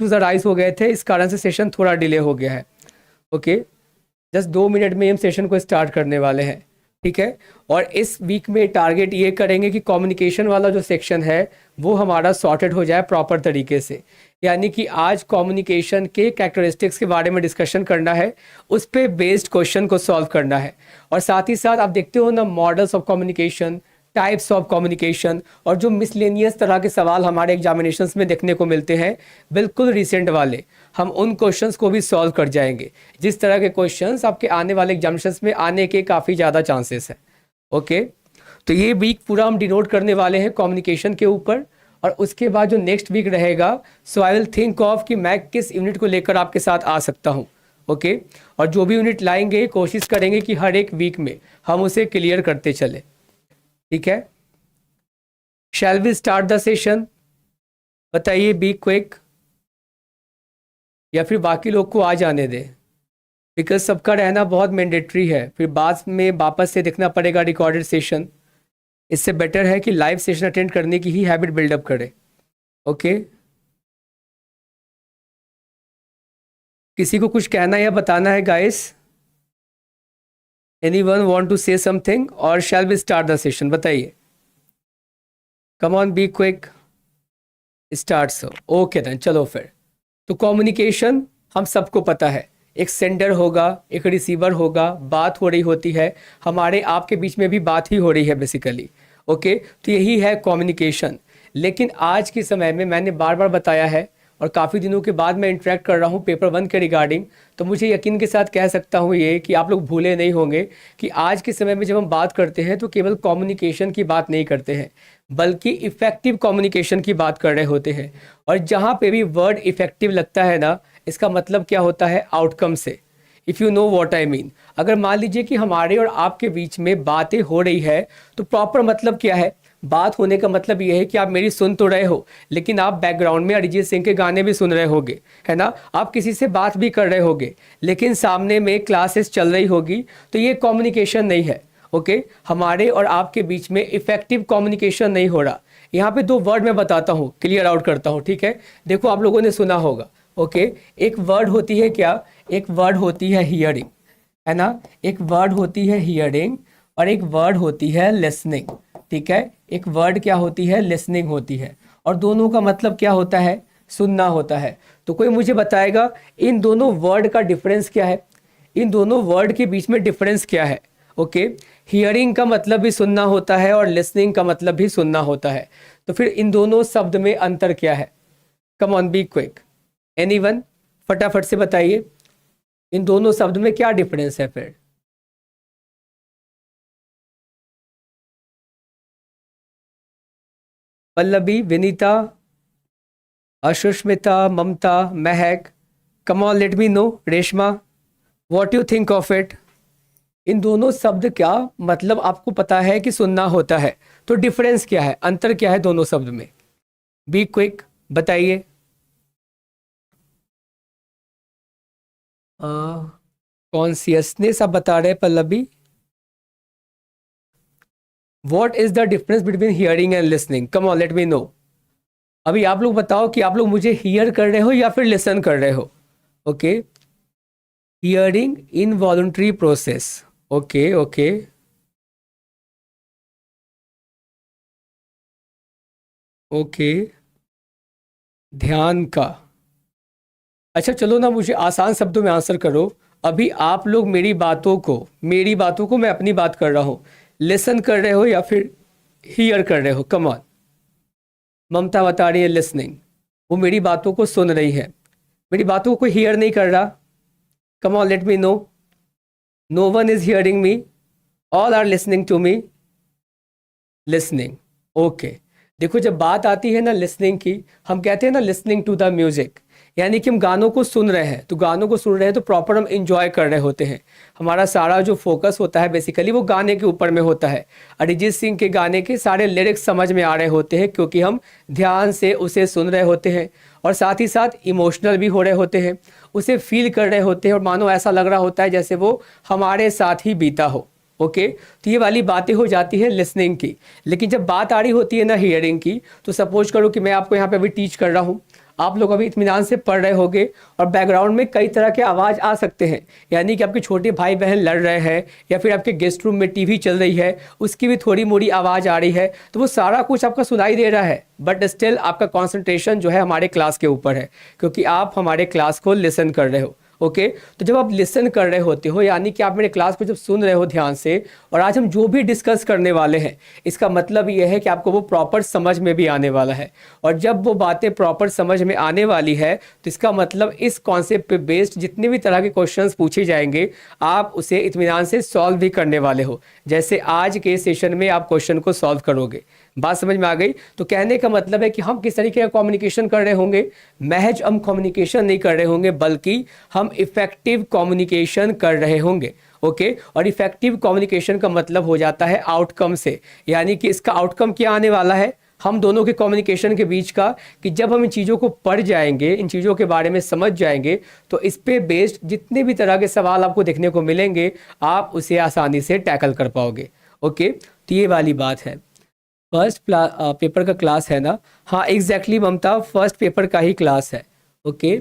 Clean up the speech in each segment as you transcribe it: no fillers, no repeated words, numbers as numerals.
Issues arise हो गए थे, इस कारण से सेशन थोड़ा डिले हो गया है। ओके, जस्ट 2 मिनट में हम सेशन को स्टार्ट करने वाले हैं, ठीक है। और इस वीक में टारगेट ये करेंगे कि कम्युनिकेशन वाला जो सेक्शन है वो हमारा सॉर्टेड हो जाए प्रॉपर तरीके से। यानी कि आज कम्युनिकेशन के कैरेक्टरिस्टिक्स के बारे में डिस्कशन करना है, उस पे बेस्ड क्वेश्चन को सॉल्व करना है। और साथ ही साथ आप देखते हो ना, models of communication, types of communication, और जो मिसलेनियस तरह के सवाल हमारे एग्जामिनेशंस में देखने को मिलते हैं बिल्कुल रिसेंट वाले, हम उन क्वेश्चंस को भी सॉल्व कर जाएंगे। जिस तरह के क्वेश्चंस आपके आने वाले एग्जामिनेशंस में आने के काफ़ी ज़्यादा चांसेस हैं। ओके, तो ये वीक पूरा हम डिनोट करने वाले हैं कम्युनिकेशन के ऊपर। और उसके बाद जो नेक्स्ट वीक रहेगा, सो आई विल थिंक ऑफ कि मैं किस यूनिट को लेकर आपके साथ आ सकता हूँ। ओके, और जो भी यूनिट लाएंगे कोशिश करेंगे कि हर एक वीक में हम उसे क्लियर करते चले, ठीक है। Shall we start the session? बताइए, बी क्विक, या फिर बाकी लोग को आ जाने दें, बिकॉज सबका रहना बहुत मैंडेटरी है, फिर बाद में वापस से देखना पड़ेगा रिकॉर्डेड सेशन। इससे बेटर है कि लाइव सेशन अटेंड करने की ही हैबिट बिल्डअप करें। ओके, किसी को कुछ कहना या बताना है guys? Anyone want to say something और shall we start the session? बताइए, come on, be quick, start. So okay then, चलो फिर। तो कम्युनिकेशन हम सबको पता है, एक सेंडर होगा, एक रिसीवर होगा, बात हो रही होती है, हमारे आपके बीच में भी बात ही हो रही है बेसिकली। ओके, तो यही है कम्युनिकेशन। लेकिन आज के समय में मैंने बार बार बताया है, और काफ़ी दिनों के बाद मैं इंटरेक्ट कर रहा हूँ पेपर 1 के रिगार्डिंग, तो मुझे यकीन के साथ कह सकता हूँ ये कि आप लोग भूले नहीं होंगे कि आज के समय में जब हम बात करते हैं तो केवल कम्युनिकेशन की बात नहीं करते हैं, बल्कि इफ़ेक्टिव कम्युनिकेशन की बात कर रहे होते हैं। और जहाँ पे भी वर्ड इफ़ेक्टिव लगता है ना, इसका मतलब क्या होता है? आउटकम से। If you know what I mean, अगर मान लीजिए कि हमारे और आपके बीच में बातें हो रही है, तो प्रॉपर मतलब क्या है? बात होने का मतलब ये है कि आप मेरी सुन तो रहे हो, लेकिन आप बैकग्राउंड में अरिजीत सिंह के गाने भी सुन रहे होगे, है ना। आप किसी से बात भी कर रहे होगे, लेकिन सामने में क्लासेस चल रही होगी, तो ये कम्युनिकेशन नहीं है। ओके, हमारे और आपके बीच में इफेक्टिव कम्युनिकेशन नहीं हो रहा। यहाँ पे 2 वर्ड मैं बताता हूँ, क्लियर आउट करता हूँ, ठीक है। देखो, आप लोगों ने सुना होगा, ओके, एक वर्ड होती है क्या? एक वर्ड होती है हियरिंग, है ना। एक वर्ड होती है हियरिंग और एक वर्ड होती है लिसनिंग, ठीक है। एक वर्ड क्या होती है? लिसनिंग होती है, और दोनों का मतलब क्या होता है? सुनना होता है। तो कोई मुझे बताएगा इन दोनों वर्ड का डिफरेंस क्या है? इन दोनों वर्ड के बीच में डिफरेंस क्या है? ओके, हियरिंग का मतलब भी सुनना होता है और लिसनिंग का मतलब भी सुनना होता है, तो फिर इन दोनों शब्द में अंतर क्या है? कम ऑन, बी क्विक, एनीवन, फटाफट से बताइए, इन दोनों शब्द में क्या डिफरेंस है फिर? Pallavi, Vinita, Sushmita, Mamta, Mehak, come on let me know, Reshma, what you think of it? इन दोनों शब्द क्या मतलब आपको पता है कि सुनना होता है, तो डिफरेंस क्या है, अंतर क्या है दोनों शब्द में? बी क्विक, बताइए। कॉन्सियसनेस आप बता रहे हैं Pallavi. What is the difference between hearing and listening? Come on let me no. अभी आप लोग बताओ कि आप लोग मुझे हियर कर रहे हो या फिर लिसन कर रहे हो। Okay, hearing involuntary process. Okay okay, okay, ध्यान का। अच्छा चलो ना, मुझे आसान शब्दों में आंसर करो। अभी आप लोग मेरी बातों को मैं अपनी बात कर रहा हूँ, लिसन कर रहे हो या फिर हियर कर रहे हो? Come on. ममता बता रही है लिसनिंग, वो मेरी बातों को सुन रही है, मेरी बातों को कोई हियर नहीं कर रहा। Come on let me know, no one is hearing me, all are listening to me. Listening, okay. देखो, जब बात आती है ना लिसनिंग की, हम कहते हैं ना लिसनिंग टू द म्यूजिक, यानी कि हम गानों को सुन रहे हैं, तो गानों को सुन रहे हैं तो प्रॉपर हम इंजॉय कर रहे होते हैं। हमारा सारा जो फोकस होता है बेसिकली वो गाने के ऊपर में होता है। अरिजीत सिंह के गाने के सारे लिरिक्स समझ में आ रहे होते हैं, क्योंकि हम ध्यान से उसे सुन रहे होते हैं, और साथ ही साथ इमोशनल भी हो रहे होते हैं, उसे फील कर रहे होते हैं, और मानो ऐसा लग रहा होता है जैसे वो हमारे साथ ही बीता हो। ओके, तो ये वाली बातें हो जाती है लिसनिंग की। लेकिन जब बात आ रही होती है ना हियरिंग की, तो सपोज करो कि मैं आपको यहाँ पे अभी टीच कर रहा हूँ, आप लोग अभी इत्मीनान से पढ़ रहे होंगे और बैकग्राउंड में कई तरह के आवाज़ आ सकते हैं, यानी कि आपके छोटे भाई बहन लड़ रहे हैं या फिर आपके गेस्ट रूम में टीवी चल रही है, उसकी भी थोड़ी मोड़ी आवाज़ आ रही है, तो वो सारा कुछ आपका सुनाई दे रहा है, बट स्टिल आपका कॉन्सेंट्रेशन जो है हमारे क्लास के ऊपर है, क्योंकि आप हमारे क्लास को लिसन कर रहे हो। ओके तो जब आप लिसन कर रहे होते हो, यानी कि आप मेरे क्लास को जब सुन रहे हो ध्यान से, और आज हम जो भी डिस्कस करने वाले हैं इसका मतलब ये है कि आपको वो प्रॉपर समझ में भी आने वाला है, और जब वो बातें प्रॉपर समझ में आने वाली है तो इसका मतलब इस कॉन्सेप्ट पे बेस्ड जितने भी तरह के क्वेश्चंस पूछे जाएंगे आप उसे इत्मीनान से सॉल्व भी करने वाले हो, जैसे आज के सेशन में आप क्वेश्चन को सॉल्व करोगे। बात समझ में आ गई? तो कहने का मतलब है कि हम किस तरीके का कम्युनिकेशन कर रहे होंगे, महज हम कम्युनिकेशन नहीं कर रहे होंगे बल्कि हम इफेक्टिव कम्युनिकेशन कर रहे होंगे। ओके और इफेक्टिव कम्युनिकेशन का मतलब हो जाता है आउटकम से, यानी कि इसका आउटकम क्या आने वाला है हम दोनों के कम्युनिकेशन के बीच का, कि जब हम इन चीज़ों को पढ़ जाएंगे, इन चीज़ों के बारे में समझ जाएंगे, तो इस पे बेस्ड जितने भी तरह के सवाल आपको देखने को मिलेंगे आप उसे आसानी से टैकल कर पाओगे। ओके तो ये वाली बात है। फर्स्ट पेपर का क्लास है ना? हाँ एग्जैक्टली ममता, फर्स्ट पेपर का ही क्लास है। ओके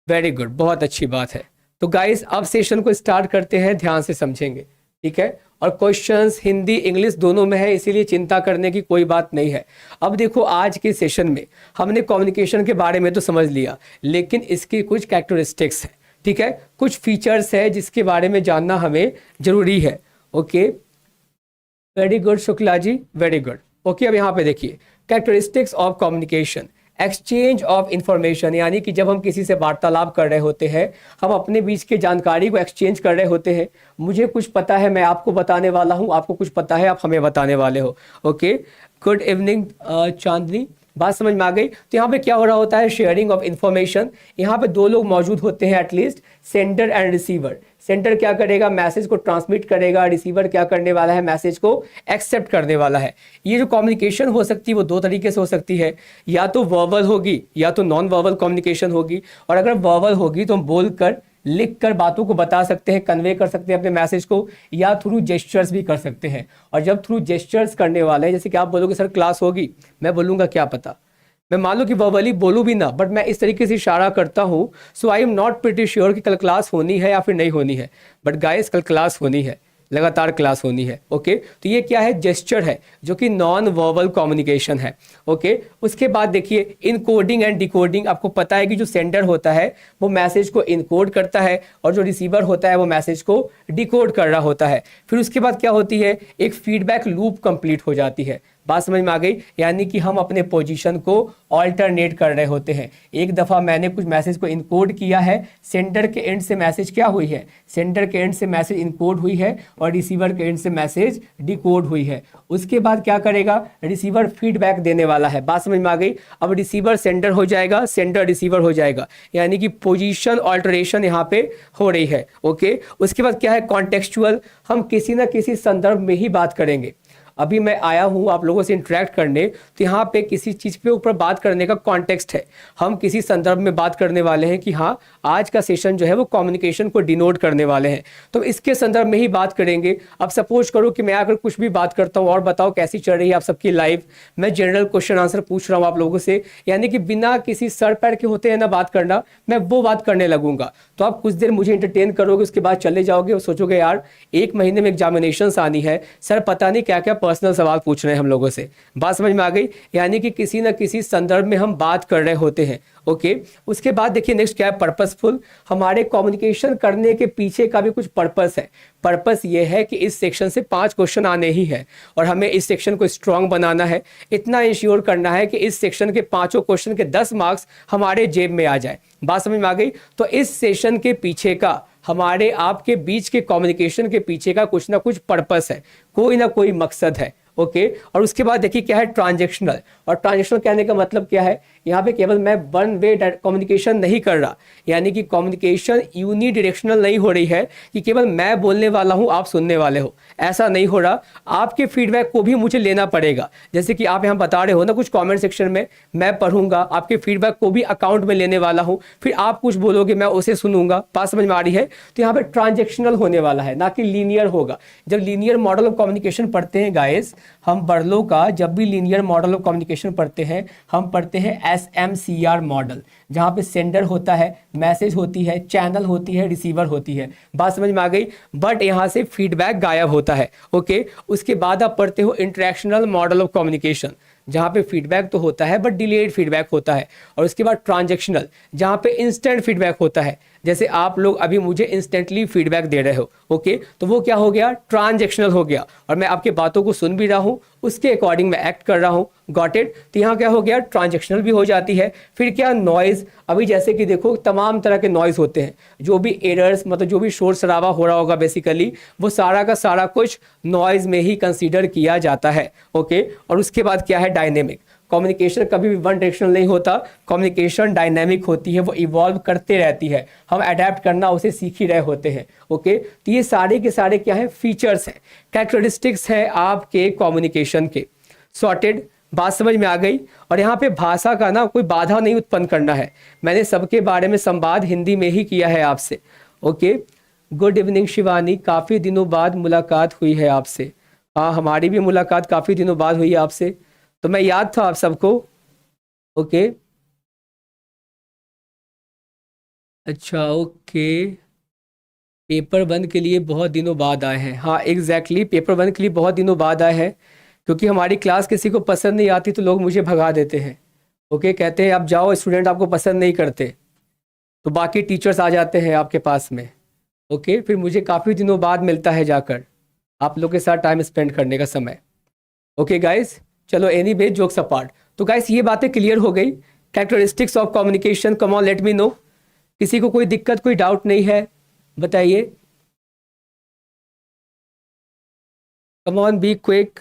वेरी गुड, बहुत अच्छी बात है। तो गाइस अब सेशन को स्टार्ट करते हैं, ध्यान से समझेंगे, ठीक है? और क्वेश्चंस हिंदी इंग्लिश दोनों में है, इसीलिए चिंता करने की कोई बात नहीं है। अब देखो आज के सेशन में हमने कम्युनिकेशन के बारे में तो समझ लिया, लेकिन इसकी कुछ कैरेक्टरिस्टिक्स है, ठीक है, कुछ फीचर्स है जिसके बारे में जानना हमें जरूरी है। Okay very good Shukla ji, very good. Okay अब यहाँ पे देखिए characteristics of communication, exchange of information, यानी कि जब हम किसी से वार्तालाप कर रहे होते हैं, हम अपने बीच की जानकारी को एक्सचेंज कर रहे होते हैं। मुझे कुछ पता है, मैं आपको बताने वाला हूँ, आपको कुछ पता है, आप हमें बताने वाले हो। ओके गुड इवनिंग चांदनी, बात समझ में आ गई? तो यहाँ पे क्या हो रहा होता है, शेयरिंग ऑफ इंफॉर्मेशन। यहाँ पे दो लोग मौजूद होते हैं at least, sender and receiver. Sender क्या करेगा, मैसेज को ट्रांसमिट करेगा, रिसीवर क्या करने वाला है, मैसेज को एक्सेप्ट करने वाला है। ये जो कम्युनिकेशन हो सकती है वो दो तरीके से हो सकती है, या तो वर्बल होगी या तो नॉन वर्बल कम्युनिकेशन होगी। और अगर वर्बल होगी तो हम बोलकर लिख कर बातों को बता सकते हैं, कन्वे कर सकते हैं अपने मैसेज को, या थ्रू जेस्चर्स भी कर सकते हैं। और जब थ्रू जेस्चर्स करने वाले हैं, जैसे कि आप बोलोगे सर क्लास होगी, मैं बोलूँगा क्या पता, मैं मान लो कि वर्बली बोलूँ भी ना, बट मैं इस तरीके से इशारा करता हूँ, so I am not pretty sure कि कल क्लास होनी है या फिर नहीं होनी है, बट गाइस कल क्लास होनी है, लगातार क्लास होनी है। ओके तो ये क्या है, जेस्चर है, जो कि नॉन वर्बल कम्युनिकेशन है। ओके उसके बाद देखिए इनकोडिंग एंड डिकोडिंग। आपको पता है कि जो सेंडर होता है वो मैसेज को इनकोड करता है और जो रिसीवर होता है वो मैसेज को डिकोड कर रहा होता है। फिर उसके बाद क्या होती है, एक फीडबैक लूप कंप्लीट हो जाती है। बात समझ में आ गई? यानी कि हम अपने पोजीशन को ऑल्टरनेट कर रहे होते हैं। एक दफ़ा मैंने कुछ मैसेज को इनकोड किया है, सेंडर के एंड से मैसेज क्या हुई है, सेंडर के एंड से मैसेज इनकोड हुई है और रिसीवर के एंड से मैसेज डिकोड हुई है। उसके बाद क्या करेगा, रिसीवर फीडबैक देने वाला है। बात समझ में आ गई? अब रिसीवर सेंडर हो जाएगा, सेंडर रिसीवर हो जाएगा, यानी कि पोजीशन ऑल्टरेशन यहाँ पे हो रही है। ओके उसके बाद क्या है, कॉन्टेक्चुअल। हम किसी ना किसी संदर्भ में ही बात करेंगे। अभी मैं आया हूँ आप लोगों से इंटरेक्ट करने, तो यहाँ पे किसी चीज़ पे ऊपर बात करने का कॉन्टेक्स्ट है, हम किसी संदर्भ में बात करने वाले हैं कि हाँ आज का सेशन जो है वो कम्युनिकेशन को डिनोट करने वाले हैं, तो इसके संदर्भ में ही बात करेंगे। अब सपोज करो कि मैं अगर कुछ भी बात करता हूँ, और बताओ कैसी चल रही है आप सबकी लाइफ, मैं जनरल क्वेश्चन आंसर पूछ रहा हूँ आप लोगों से, यानी कि बिना किसी सर पैर के होते हैं ना बात करना, मैं वो बात करने लगूंगा। तो आप कुछ देर मुझे इंटरटेन करोगे, उसके बाद चले जाओगे और सोचोगे यार एक महीने में एग्जामिनेशंस आनी है, सर पता नहीं क्या क्या पर्सनल सवाल पूछ रहे हैं हम लोगों से। बात समझ में आ गई? यानी कि किसी ना किसी संदर्भ में हम बात कर रहे होते हैं। ओके उसके बाद देखिए नेक्स्ट क्या है, पर्पसफुल। हमारे कम्युनिकेशन करने के पीछे का भी कुछ पर्पस है। पर्पस ये है कि इस सेक्शन से 5 क्वेश्चन आने ही है और हमें इस सेक्शन को स्ट्रांग बनाना है, इतना इंश्योर करना है कि इस सेक्शन के 5 क्वेश्चन के 10 मार्क्स हमारे जेब में आ जाए। बात समझ में आ गई? तो इस सेशन के पीछे का, हमारे आपके बीच के कम्युनिकेशन के पीछे का कुछ ना कुछ पर्पस है, कोई ना कोई मकसद है। ओके और उसके बाद देखिए क्या है, ट्रांजेक्शनल। और ट्रांजेक्शनल कहने का मतलब क्या है, यहाँ पे केवल मैं वन वे कम्युनिकेशन नहीं कर रहा, यानी कि कम्युनिकेशन यूनी डायरेक्शनल नहीं हो रही है कि केवल मैं बोलने वाला हूँ आप सुनने वाले हो, ऐसा नहीं हो रहा। आपके फीडबैक को भी मुझे लेना पड़ेगा, जैसे कि आप यहाँ बता रहे हो ना कुछ कमेंट सेक्शन में, मैं पढ़ूंगा, आपके फीडबैक को भी अकाउंट में लेने वाला हूँ, फिर आप कुछ बोलोगे मैं उसे सुनूंगा। बात समझ में आ रही है? तो यहाँ पे ट्रांजेक्शनल होने वाला है, ना कि लीनियर होगा। जब लीनियर मॉडल ऑफ कम्युनिकेशन पढ़ते हैं गाइस हम बर्लो का, जब भी लीनियर मॉडल ऑफ कम्युनिकेशन पढ़ते हैं हम पढ़ते हैं SMCR मॉडल, जहाँ पे सेंडर होता है, मैसेज होती है, चैनल होती है, रिसीवर होती है। बात समझ में आ गई। बट यहाँ से फीडबैक गायब होता है। ओके, उसके बाद आप पढ़ते हो इंटरेक्शनल मॉडल ऑफ कम्युनिकेशन, जहाँ पे फीडबैक तो होता है बट डिलेड फीडबैक होता है। और उसके बाद ट्रांजेक्शनल, जहाँ पे इंस्टेंट फीडबैक होता है, जैसे आप लोग अभी मुझे इंस्टेंटली फीडबैक दे रहे हो। ओके, तो वो क्या हो गया, ट्रांजेक्शनल हो गया, और मैं आपके बातों को सुन भी रहा हूँ, उसके अकॉर्डिंग मैं एक्ट कर रहा हूँ। Got it. तो यहाँ क्या हो गया, ट्रांजेक्शनल भी हो जाती है। फिर क्या, नॉइज। अभी जैसे कि देखो तमाम तरह के नॉइज होते हैं, जो भी एरर्स, मतलब जो भी शोर शराबा हो रहा होगा बेसिकली, वो सारा का सारा कुछ नॉइज में ही कंसीडर किया जाता है। ओके, और उसके बाद क्या है, डायनेमिक। कम्युनिकेशन कभी भी वन डायरेक्शनल नहीं होता, कम्युनिकेशन डायनेमिक होती है, वो इवॉल्व करते रहती है, हम अडेप्ट करना उसे सीख ही रहे होते हैं। ओके, तो ये सारे के सारे क्या है, फीचर्स हैं, कैरेक्टरिस्टिक्स है आपके कम्युनिकेशन के। सॉर्टेड, बात समझ में आ गई। और यहाँ पे भाषा का ना कोई बाधा नहीं उत्पन्न करना है। मैंने सबके बारे में संवाद हिंदी में ही किया है आपसे। ओके, गुड इवनिंग शिवानी, काफ़ी दिनों बाद मुलाकात हुई है आपसे। हाँ, हमारी भी मुलाकात काफ़ी दिनों बाद हुई है आपसे, तो मैं याद था आप सबको। ओके, अच्छा, ओके। पेपर वन के लिए बहुत दिनों बाद आए हैं। हाँ एग्जैक्टली, पेपर वन के लिए बहुत दिनों बाद आए हैं, क्योंकि हमारी क्लास किसी को पसंद नहीं आती तो लोग मुझे भगा देते हैं। ओके, कहते हैं आप जाओ, स्टूडेंट आपको पसंद नहीं करते, तो बाकी टीचर्स आ जाते हैं आपके पास में। ओके, फिर मुझे काफ़ी दिनों बाद मिलता है जाकर आप लोग के साथ टाइम स्पेंड करने का समय। ओके गाइस, चलो एनीवे, जोक्स अपार्ट। तो गाइस ये बातें क्लियर हो गई, characteristics of communication. Come on let me no, किसी को कोई दिक्कत, कोई डाउट नहीं है, बताइए। Come on, be quick.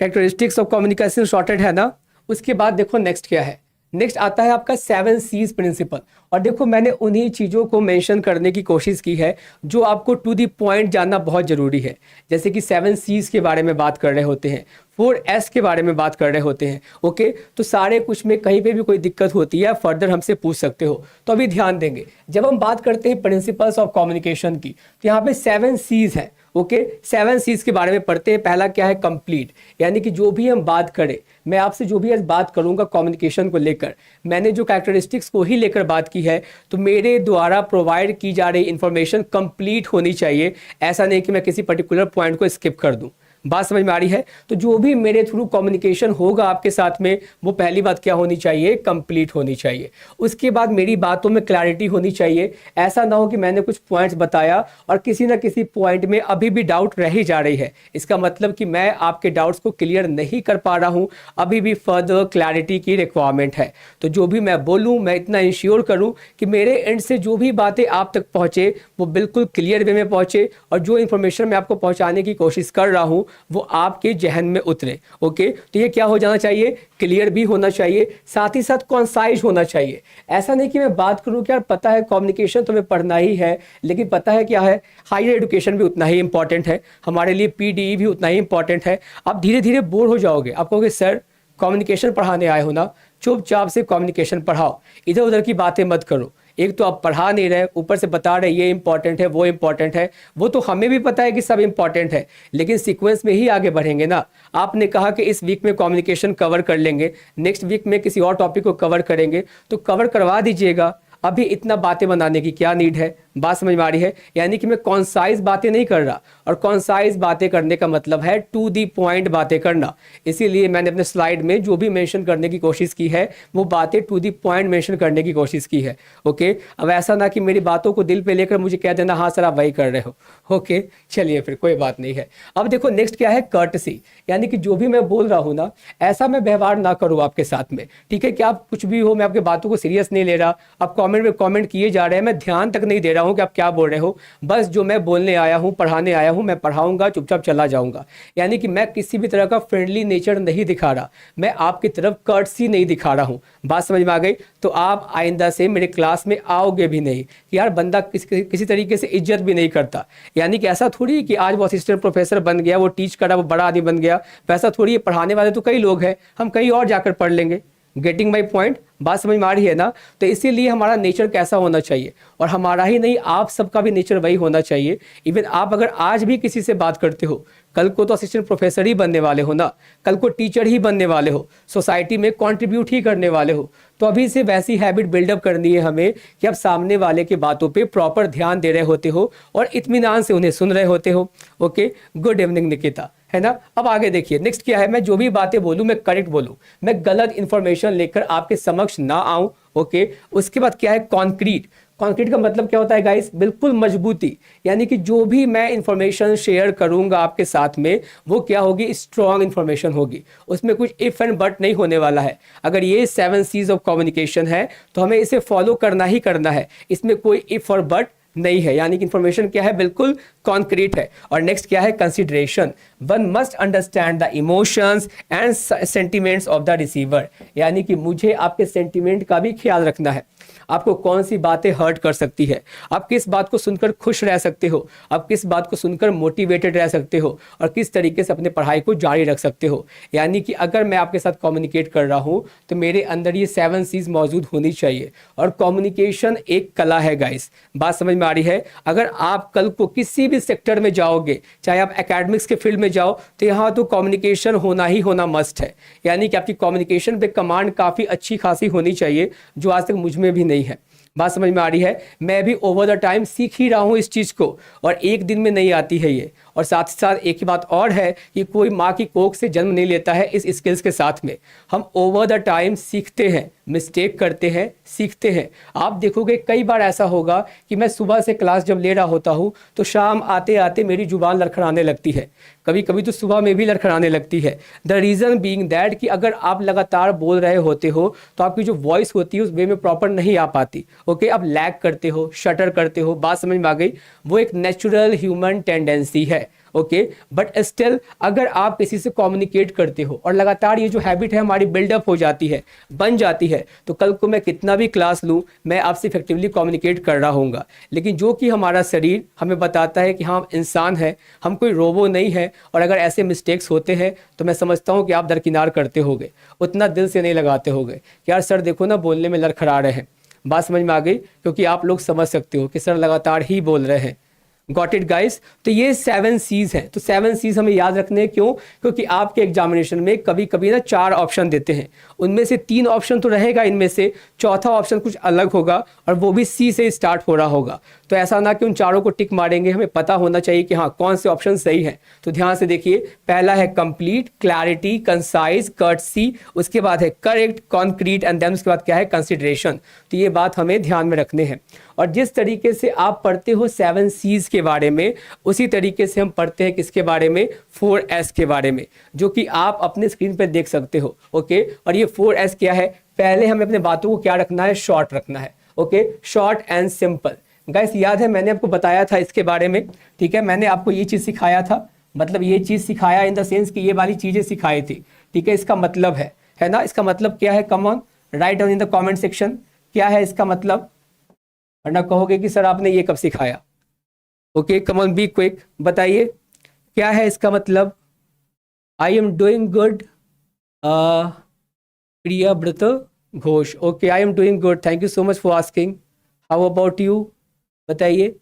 Characteristics of communication sorted है ना। उसके बाद देखो नेक्स्ट क्या है, नेक्स्ट आता है आपका 7 C's प्रिंसिपल। और देखो मैंने उन्हीं चीज़ों को मेंशन करने की कोशिश की है जो आपको टू द पॉइंट जानना बहुत ज़रूरी है। जैसे कि 7 C's के बारे में बात कर रहे होते हैं, 4 S के बारे में बात कर रहे होते हैं। ओके, तो सारे कुछ में कहीं पे भी कोई दिक्कत होती है फर्दर हमसे पूछ सकते हो। तो अभी ध्यान देंगे, जब हम बात करते हैं प्रिंसिपल्स ऑफ कम्युनिकेशन की, तो यहाँ पे 7 C's है। ओके, 7 C's के बारे में पढ़ते हैं। पहला क्या है, कंप्लीट, यानी कि जो भी हम बात करें, मैं आपसे जो भी आज बात करूंगा कम्युनिकेशन को लेकर, मैंने जो कैरेक्टरिस्टिक्स को ही लेकर बात की है, तो मेरे द्वारा प्रोवाइड की जा रही इंफॉर्मेशन कंप्लीट होनी चाहिए। ऐसा नहीं कि मैं किसी पर्टिकुलर पॉइंट को स्किप कर दूं। बात समझ में आ रही है। तो जो भी मेरे थ्रू कम्युनिकेशन होगा आपके साथ में, वो पहली बात क्या होनी चाहिए, कंप्लीट होनी चाहिए। उसके बाद मेरी बातों में क्लैरिटी होनी चाहिए। ऐसा ना हो कि मैंने कुछ पॉइंट्स बताया और किसी ना किसी पॉइंट में अभी भी डाउट रह ही जा रही है, इसका मतलब कि मैं आपके डाउट्स को क्लियर नहीं कर पा रहा हूं, अभी भी फर्दर क्लैरिटी की रिक्वायरमेंट है। तो जो भी मैं बोलूं, मैं इतना इंश्योर करूं कि मेरे एंड से जो भी बातें आप तक पहुंचे वो बिल्कुल क्लियर वे में पहुंचे, और जो इंफॉर्मेशन मैं आपको पहुंचाने की कोशिश कर रहा हूं वो आपके जहन में उतरे। ओके, तो ये क्या हो जाना चाहिए, क्लियर भी होना चाहिए, साथ ही साथ कॉन्साइज होना चाहिए। ऐसा नहीं कि मैं बात करूं कि यार पता है कम्युनिकेशन तो हमें पढ़ना ही है, लेकिन पता है क्या है, हायर एजुकेशन भी उतना ही इंपॉर्टेंट है हमारे लिए, PDE भी उतना ही इंपॉर्टेंट है। आप धीरे धीरे बोर हो जाओगे, आप कहोगे सर कम्युनिकेशन पढ़ाने आए हो ना, चुपचाप से कम्युनिकेशन पढ़ाओ, इधर उधर की बातें मत करो। एक तो आप पढ़ा नहीं रहे, ऊपर से बता रहे ये इंपॉर्टेंट है, वो इंपॉर्टेंट है। वो तो हमें भी पता है कि सब इंपॉर्टेंट है, लेकिन सीक्वेंस में ही आगे बढ़ेंगे ना। आपने कहा कि इस वीक में कम्युनिकेशन कवर कर लेंगे, नेक्स्ट वीक में किसी और टॉपिक को कवर करेंगे, तो कवर करवा दीजिएगा। अभी इतना बातें बनाने की क्या नीड है। बात समझ में आ रही है। यानी कि मैं कॉन्साइज बातें नहीं कर रहा, और कॉन्साइज बातें करने का मतलब है टू दी पॉइंट बातें करना। इसीलिए मैंने अपने स्लाइड में जो भी मेंशन करने की कोशिश की है वो बातें टू दी पॉइंट मेंशन करने की कोशिश की है। ओके, अब ऐसा ना कि मेरी बातों को दिल पे लेकर मुझे कह देना हाँ सर आप वही कर रहे हो। ओके, चलिए फिर कोई बात नहीं है। अब देखो नेक्स्ट क्या है, कर्टसी, यानी कि जो भी मैं बोल रहा हूँ ना, ऐसा मैं व्यवहार ना करूँ आपके साथ में। ठीक है, कि आप कुछ भी हो, मैं आपके बातों को सीरियस नहीं ले रहा, आप कॉमेंट में कॉमेंट किए जा रहे हैं, मैं ध्यान तक नहीं दे रहा हूँ कि आप क्या बोल रहे हो। बस जो मैं बोलने आया हूँ, पढ़ाने आया हूँ, मैं पढ़ाऊंगा, चुपचाप चला जाऊंगा। यानी कि मैं किसी भी तरह का फ्रेंडली नेचर नहीं दिखा रहा, मैं आपकी तरफ कर्टसी नहीं दिखा रहा हूँ। बात समझ में आ गई। तो आप आइंदा से मेरे क्लास में आओगे भी नहीं कि यार बंदा किसी तरीके से इज्जत भी नहीं करता। यानी कि ऐसा थोड़ी कि आज वो असिस्टेंट प्रोफेसर बन गया, वो टीच करा, वो बड़ा आदमी बन गया, वैसा थोड़ी है। पढ़ाने वाले तो कई लोग हैं, हम कहीं और जाकर पढ़ लेंगे। गेटिंग माई पॉइंट, बात समझ में आ रही है ना। तो इसीलिए हमारा नेचर कैसा होना चाहिए, और हमारा ही नहीं आप सबका भी नेचर वही होना चाहिए। इवन आप अगर आज भी किसी से बात करते हो, कल को तो असिस्टेंट प्रोफेसर ही बनने वाले हो ना, कल को टीचर ही बनने वाले हो, सोसाइटी में कंट्रीब्यूट ही करने वाले हो। तो अभी से वैसी हैबिट बिल्डअप करनी है हमें कि आप सामने वाले के बातों पे प्रॉपर ध्यान दे रहे होते हो और इत्मीनान से उन्हें सुन रहे होते हो। ओके, गुड इवनिंग निकिता, है ना। अब आगे देखिए नेक्स्ट क्या है, मैं जो भी बातें बोलूं मैं करेक्ट बोलूं, मैं गलत इंफॉर्मेशन लेकर आपके समक्ष ना आऊं। ओके, उसके बाद क्या है, कॉन्क्रीट। कॉन्क्रीट का मतलब क्या होता है गाइस, बिल्कुल मजबूती, यानी कि जो भी मैं इंफॉर्मेशन शेयर करूंगा आपके साथ में वो क्या होगी, स्ट्रॉन्ग इंफॉर्मेशन होगी, उसमें कुछ इफ एंड बट नहीं होने वाला है। अगर ये 7 C's ऑफ कम्युनिकेशन है तो हमें इसे फॉलो करना ही करना है, इसमें कोई इफ और बट नहीं है, यानी कि इंफॉर्मेशन क्या है, बिल्कुल कॉन्क्रीट है। और नेक्स्ट क्या है, consideration. One must understand the emotions and sentiments of the receiver, यानी कि मुझे आपके सेंटिमेंट का भी ख्याल रखना है। आपको कौन सी बातें हर्ट कर सकती है, आप किस बात को सुनकर खुश रह सकते हो, आप किस बात को सुनकर मोटिवेटेड रह सकते हो, और किस तरीके से अपने पढ़ाई को जारी रख सकते हो। यानी कि अगर मैं आपके साथ कम्युनिकेट कर रहा हूं तो मेरे अंदर ये 7 C's मौजूद होनी चाहिए। और कम्युनिकेशन एक कला है गाइस, बात समझ में आ रही है। अगर आप कल को किसी भी सेक्टर में जाओगे, चाहे आप एकेडमिक्स के फील्ड में जाओ, तो यहाँ तो कम्युनिकेशन होना ही होना मस्ट है, यानी कि आपकी कम्युनिकेशन पे कमांड काफ़ी अच्छी खासी होनी चाहिए, जो आज तक मुझ में भी नहीं है। बात समझ में आ रही है। मैं भी ओवर द टाइम सीख ही रहा हूँ इस चीज़ को, और एक दिन में नहीं आती है ये। और साथ ही साथ एक ही बात और है कि कोई माँ की कोख से जन्म नहीं लेता है इस स्किल्स के साथ में, हम ओवर द टाइम सीखते हैं, मिस्टेक करते हैं, सीखते हैं। आप देखोगे कई बार ऐसा होगा कि मैं सुबह से क्लास जब ले रहा होता हूँ तो शाम आते आते मेरी जुबान लड़खड़ाने लगती है, कभी कभी तो सुबह में भी लड़खड़ाने लगती है। द रीज़न बीइंग दैट कि अगर आप लगातार बोल रहे होते हो तो आपकी जो वॉइस होती है उस वे में प्रॉपर नहीं आ पाती। ओके, आप लैग करते हो, शटर करते हो, बात समझ में आ गई। वो एक नेचुरल ह्यूमन टेंडेंसी है। ओके, बट स्टिल अगर आप किसी से कम्युनिकेट करते हो और लगातार ये जो हैबिट है हमारी बिल्डअप हो जाती है, बन जाती है, तो कल को मैं कितना भी क्लास लूँ मैं आपसे इफेक्टिवली कम्युनिकेट कर रहा हूँगा। लेकिन जो कि हमारा शरीर हमें बताता है कि हाँ इंसान है, हम कोई रोबो नहीं है, और अगर ऐसे मिस्टेक्स होते हैं तो मैं समझता हूँ कि आप दरकिनार करते होगे, उतना दिल से नहीं लगाते होगे कि यार सर देखो ना बोलने में लड़खड़ा रहे हैं। बात समझ में आ गई, क्योंकि आप लोग समझ सकते हो कि सर लगातार ही बोल रहे हैं। Got it guys. तो ये 7 C's हैं, तो 7 C's हमें याद रखने हैं। क्यों? क्योंकि आपके एग्जामिनेशन में कभी कभी ना 4 ऑप्शन देते हैं, उनमें से 3 ऑप्शन तो रहेगा, इनमें से चौथा ऑप्शन कुछ अलग होगा और वो भी C से स्टार्ट हो रहा होगा। तो ऐसा ना कि उन चारों को टिक मारेंगे, हमें पता होना चाहिए कि हाँ कौन से ऑप्शन सही है। तो ध्यान से देखिए, पहला है कंप्लीट, क्लैरिटी, कंसाइज, कर्टसी, उसके बाद है करेक्ट, कॉन्क्रीट, एंड देन उसके बाद क्या है, कंसिडरेशन। तो ये बात हमें ध्यान में रखने हैं। और जिस तरीके से आप पढ़ते हो 7 C's के बारे में, उसी तरीके से हम पढ़ते हैं किसके बारे में, 4S के बारे में, जो कि आप अपने स्क्रीन पर देख सकते हो। ओके, और ये 4S क्या है, पहले हमें अपने बातों को क्या रखना है, शॉर्ट रखना है। Okay, short and simple. Guys याद है मैंने आपको बताया था इसके बारे में, ठीक है, मैंने आपको ये चीज़ सिखाया था, मतलब ये चीज़ सिखाया इन द सेंस कि ये वाली चीज़ें सिखाई थी, ठीक है। इसका मतलब है ना, इसका मतलब क्या है, कम on write down in the comment section, क्या है इसका मतलब, वरना कहोगे कि सर आपने ये कब सिखाया। Okay, come on be quick, बताइए क्या है इसका मतलब। I am doing good, Priya Vrat Ghosh. Okay, I am doing good, thank you so much for asking. How about you, बताइए।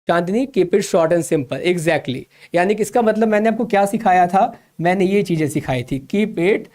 Chandni, keep it short and simple, exactly. यानी कि इसका मतलब मैंने आपको क्या सिखाया था, मैंने ये चीज़ें सिखाई थी, keep it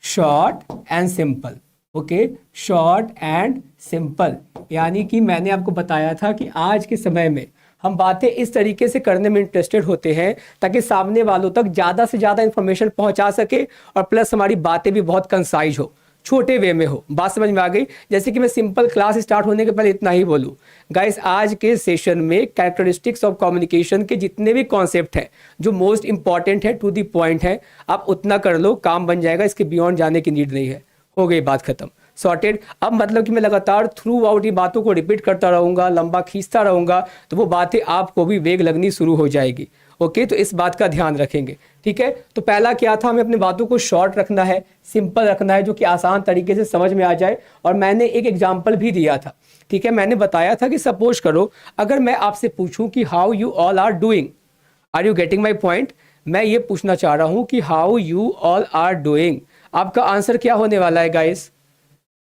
short and simple. Okay, short and simple, यानी कि मैंने आपको बताया था कि आज के समय में हम बातें इस तरीके से करने में इंटरेस्टेड होते हैं ताकि सामने वालों तक ज़्यादा से ज़्यादा इंफॉर्मेशन पहुंचा सके, और प्लस हमारी बातें भी बहुत कंसाइज हो, छोटे वे में हो। बात समझ में आ गई। जैसे कि मैं सिंपल क्लास स्टार्ट होने के पहले इतना ही बोलूँ गाइस, आज के सेशन में कैरेक्टरिस्टिक्स ऑफ कम्युनिकेशन के जितने भी कॉन्सेप्ट हैं जो मोस्ट इंपॉर्टेंट है, टू द पॉइंट है, आप उतना कर लो, काम बन जाएगा, इसके बियॉन्ड जाने की नीड नहीं है। हो गई बात खत्म, सॉर्टेड। अब मतलब कि मैं लगातार थ्रू आउट ये बातों को रिपीट करता रहूँगा, लंबा खींचता रहूँगा, तो वो बातें आपको भी वेग लगनी शुरू हो जाएगी। ओके, तो इस बात का ध्यान रखेंगे, ठीक है। तो पहला क्या था, हमें अपनी बातों को शॉर्ट रखना है, सिंपल रखना है, जो कि आसान तरीके से समझ में आ जाए। और मैंने एक एग्जाम्पल भी दिया था, ठीक है, मैंने बताया था कि सपोज करो अगर मैं आपसे पूछूं कि how you all are doing, are you getting my point. मैं ये पूछना चाह रहा हूं कि how you all are doing, आपका आंसर क्या होने वाला है guys,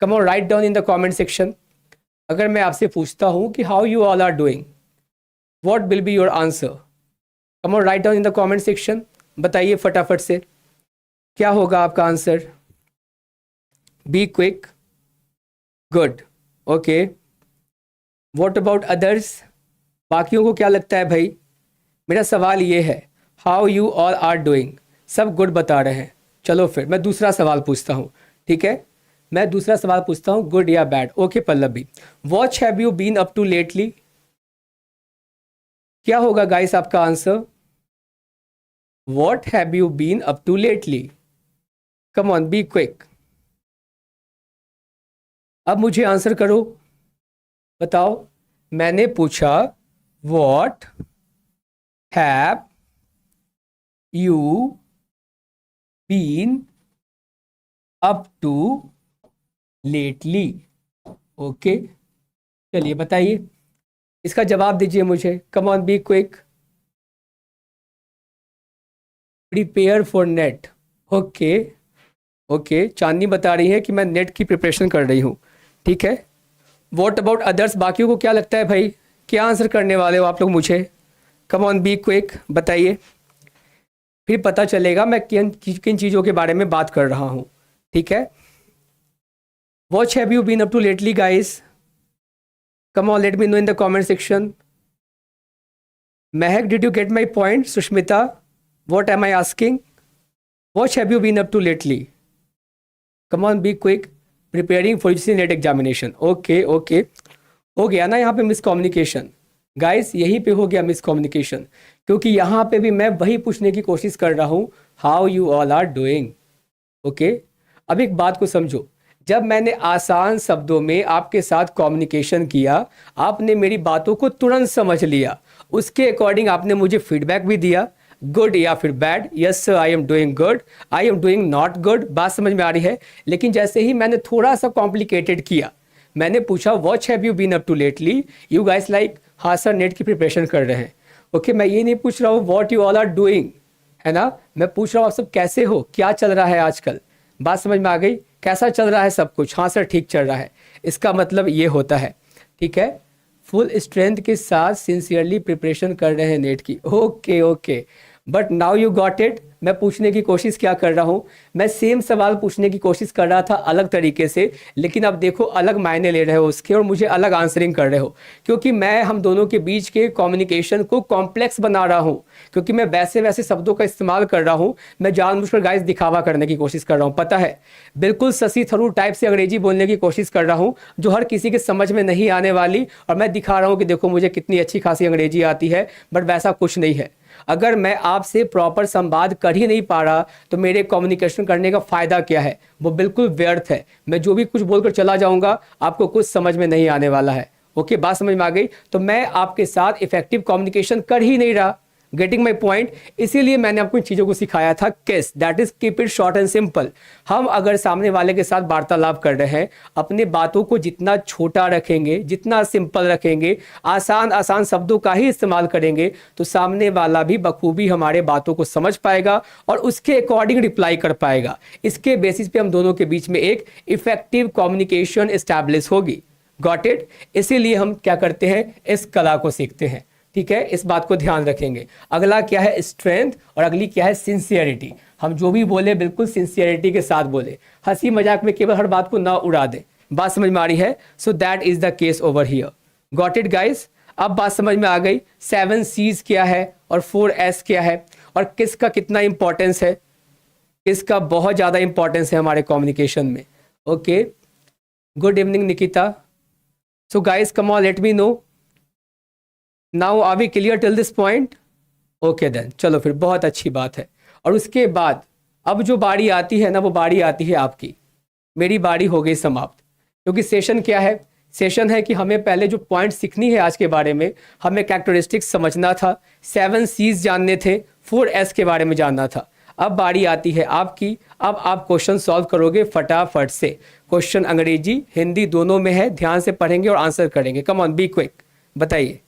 come on write down in the comment section. अगर मैं आपसे पूछता हूं कि how you all are doing, what will be your answer. Come on write down in the comment section, बताइए फटाफट से क्या होगा आपका answer. Be quick, good, okay. What about others, बाकियों को क्या लगता है भाई। मेरा सवाल ये है, how you all are doing, सब गुड बता रहे हैं। चलो फिर मैं दूसरा सवाल पूछता हूँ, ठीक है। मैं दूसरा सवाल पूछता हूँ, गुड या bad. Okay Pallavi, what have you been up to lately, क्या होगा गाइस आपका answer. What have you been up to lately, come on be quick. अब मुझे आंसर करो, बताओ। मैंने पूछा what have you been up to lately, okay. चलिए बताइए, इसका जवाब दीजिए मुझे, come on be quick. Prepare for NET, okay okay. Chandni बता रही है कि मैं नेट की प्रिपरेशन कर रही हूँ, ठीक है। वॉट अबाउट अदर्स, बाकियों को क्या लगता है भाई, क्या आंसर करने वाले हो आप लोग मुझे, कम ऑन बी क्विक, बताइए। फिर पता चलेगा मैं किन किन चीज़ों के बारे में बात कर रहा हूँ, ठीक है। What have you been up to lately guys, come on let me know in the comment section. Mehak, did you get my point. Sushmita, what am I asking, what have you been up to lately, come on be quick. Preparing for UGC NET examination, okay okay. हो गया ना यहाँ पे miscommunication guys, यहीं पे हो गया miscommunication, क्योंकि यहाँ पे भी मैं वही पूछने की कोशिश कर रहा हूँ, how you all are doing, okay. अब एक बात को समझो, जब मैंने आसान शब्दों में आपके साथ कम्युनिकेशन किया, आपने मेरी बातों को तुरंत समझ लिया, उसके अकॉर्डिंग आपने मुझे फीडबैक भी दिया, गुड या फिर bad. Yes sir, I am doing good, I am doing not good, बात समझ में आ रही है। लेकिन जैसे ही मैंने थोड़ा सा कॉम्प्लिकेटेड किया, मैंने पूछा what have you been up to lately, you guys like हाँ सर नेट की प्रिपरेशन कर रहे हैं, ओके। मैं ये नहीं पूछ रहा हूँ what you all are doing, है ना। मैं पूछ रहा हूँ आप सब कैसे हो, क्या चल रहा है आजकल, बात समझ में आ गई, कैसा चल रहा है सब कुछ। हाँ सर ठीक चल रहा है, इसका मतलब ये होता है, ठीक है। फुल स्ट्रेंथ के साथ सिंसियरली प्रिपरेशन कर रहे हैं नेट की, okay okay. But now you got it. मैं पूछने की कोशिश क्या कर रहा हूँ, मैं सेम सवाल पूछने की कोशिश कर रहा था अलग तरीके से, लेकिन अब देखो अलग मायने ले रहे हो उसके और मुझे अलग आंसरिंग कर रहे हो, क्योंकि मैं हम दोनों के बीच के कम्युनिकेशन को कॉम्प्लेक्स बना रहा हूँ, क्योंकि मैं वैसे वैसे शब्दों का इस्तेमाल कर रहा हूँ। मैं जानबूझकर गाइस दिखावा करने की कोशिश कर रहा हूँ, पता है, बिल्कुल शशि थरूर टाइप से अंग्रेजी बोलने की कोशिश कर रहा हूँ जो हर किसी के समझ में नहीं आने वाली, और मैं दिखा रहा हूँ कि देखो मुझे कितनी अच्छी खासी अंग्रेजी आती है, बट वैसा कुछ नहीं है। अगर मैं आपसे प्रॉपर संवाद कर ही नहीं पा रहा तो मेरे कम्युनिकेशन करने का फायदा क्या है, वो बिल्कुल व्यर्थ है। मैं जो भी कुछ बोलकर चला जाऊंगा आपको कुछ समझ में नहीं आने वाला है, ओके। बात समझ में आ गई, तो मैं आपके साथ इफेक्टिव कम्युनिकेशन कर ही नहीं रहा, गेटिंग माई पॉइंट। इसीलिए मैंने आपको इन चीज़ों को सिखाया था, किस, that is keep it short and simple. हम अगर सामने वाले के साथ वार्तालाप कर रहे हैं, अपने बातों को जितना छोटा रखेंगे, जितना सिंपल रखेंगे, आसान आसान शब्दों का ही इस्तेमाल करेंगे, तो सामने वाला भी बखूबी हमारे बातों को समझ पाएगा और उसके अकॉर्डिंग रिप्लाई कर पाएगा। इसके बेसिस पे हम दोनों के बीच में एक इफेक्टिव कम्युनिकेशन एस्टैब्लिश होगी। Got it. इसीलिए हम क्या करते हैं, इस कला को सीखते हैं, ठीक है। इस बात को ध्यान रखेंगे। अगला क्या है, स्ट्रेंथ, और अगली क्या है, सिंसियरिटी। हम जो भी बोले बिल्कुल सिंसियरिटी के साथ बोले, हंसी मजाक में केवल हर बात को ना उड़ा दे। बात समझ में आ रही है, so that is the case over here. Got it guys. अब बात समझ में आ गई, 7 C's क्या है और 4 S क्या है, और किसका कितना इंपॉर्टेंस है, किसका बहुत ज्यादा इंपॉर्टेंस है हमारे कम्युनिकेशन में, okay. Good evening Nikita. So guys come on let me know, now are we clear till this point, okay then. चलो फिर, बहुत अच्छी बात है। और उसके बाद अब जो बारी आती है ना, वो बारी आती है आपकी। मेरी बारी हो गई समाप्त, क्योंकि सेशन क्या है, सेशन है कि हमें पहले जो पॉइंट सीखनी है आज के बारे में, हमें कैरेक्टरिस्टिक्स समझना था, 7 C's जानने थे, 4 S के बारे में जानना था। अब बारी आती है आपकी, अब आप क्वेश्चन सॉल्व करोगे फटाफट से। क्वेश्चन अंग्रेजी हिंदी दोनों में है, ध्यान से पढ़ेंगे और आंसर करेंगे। कम ऑन बी क्विक, बताइए।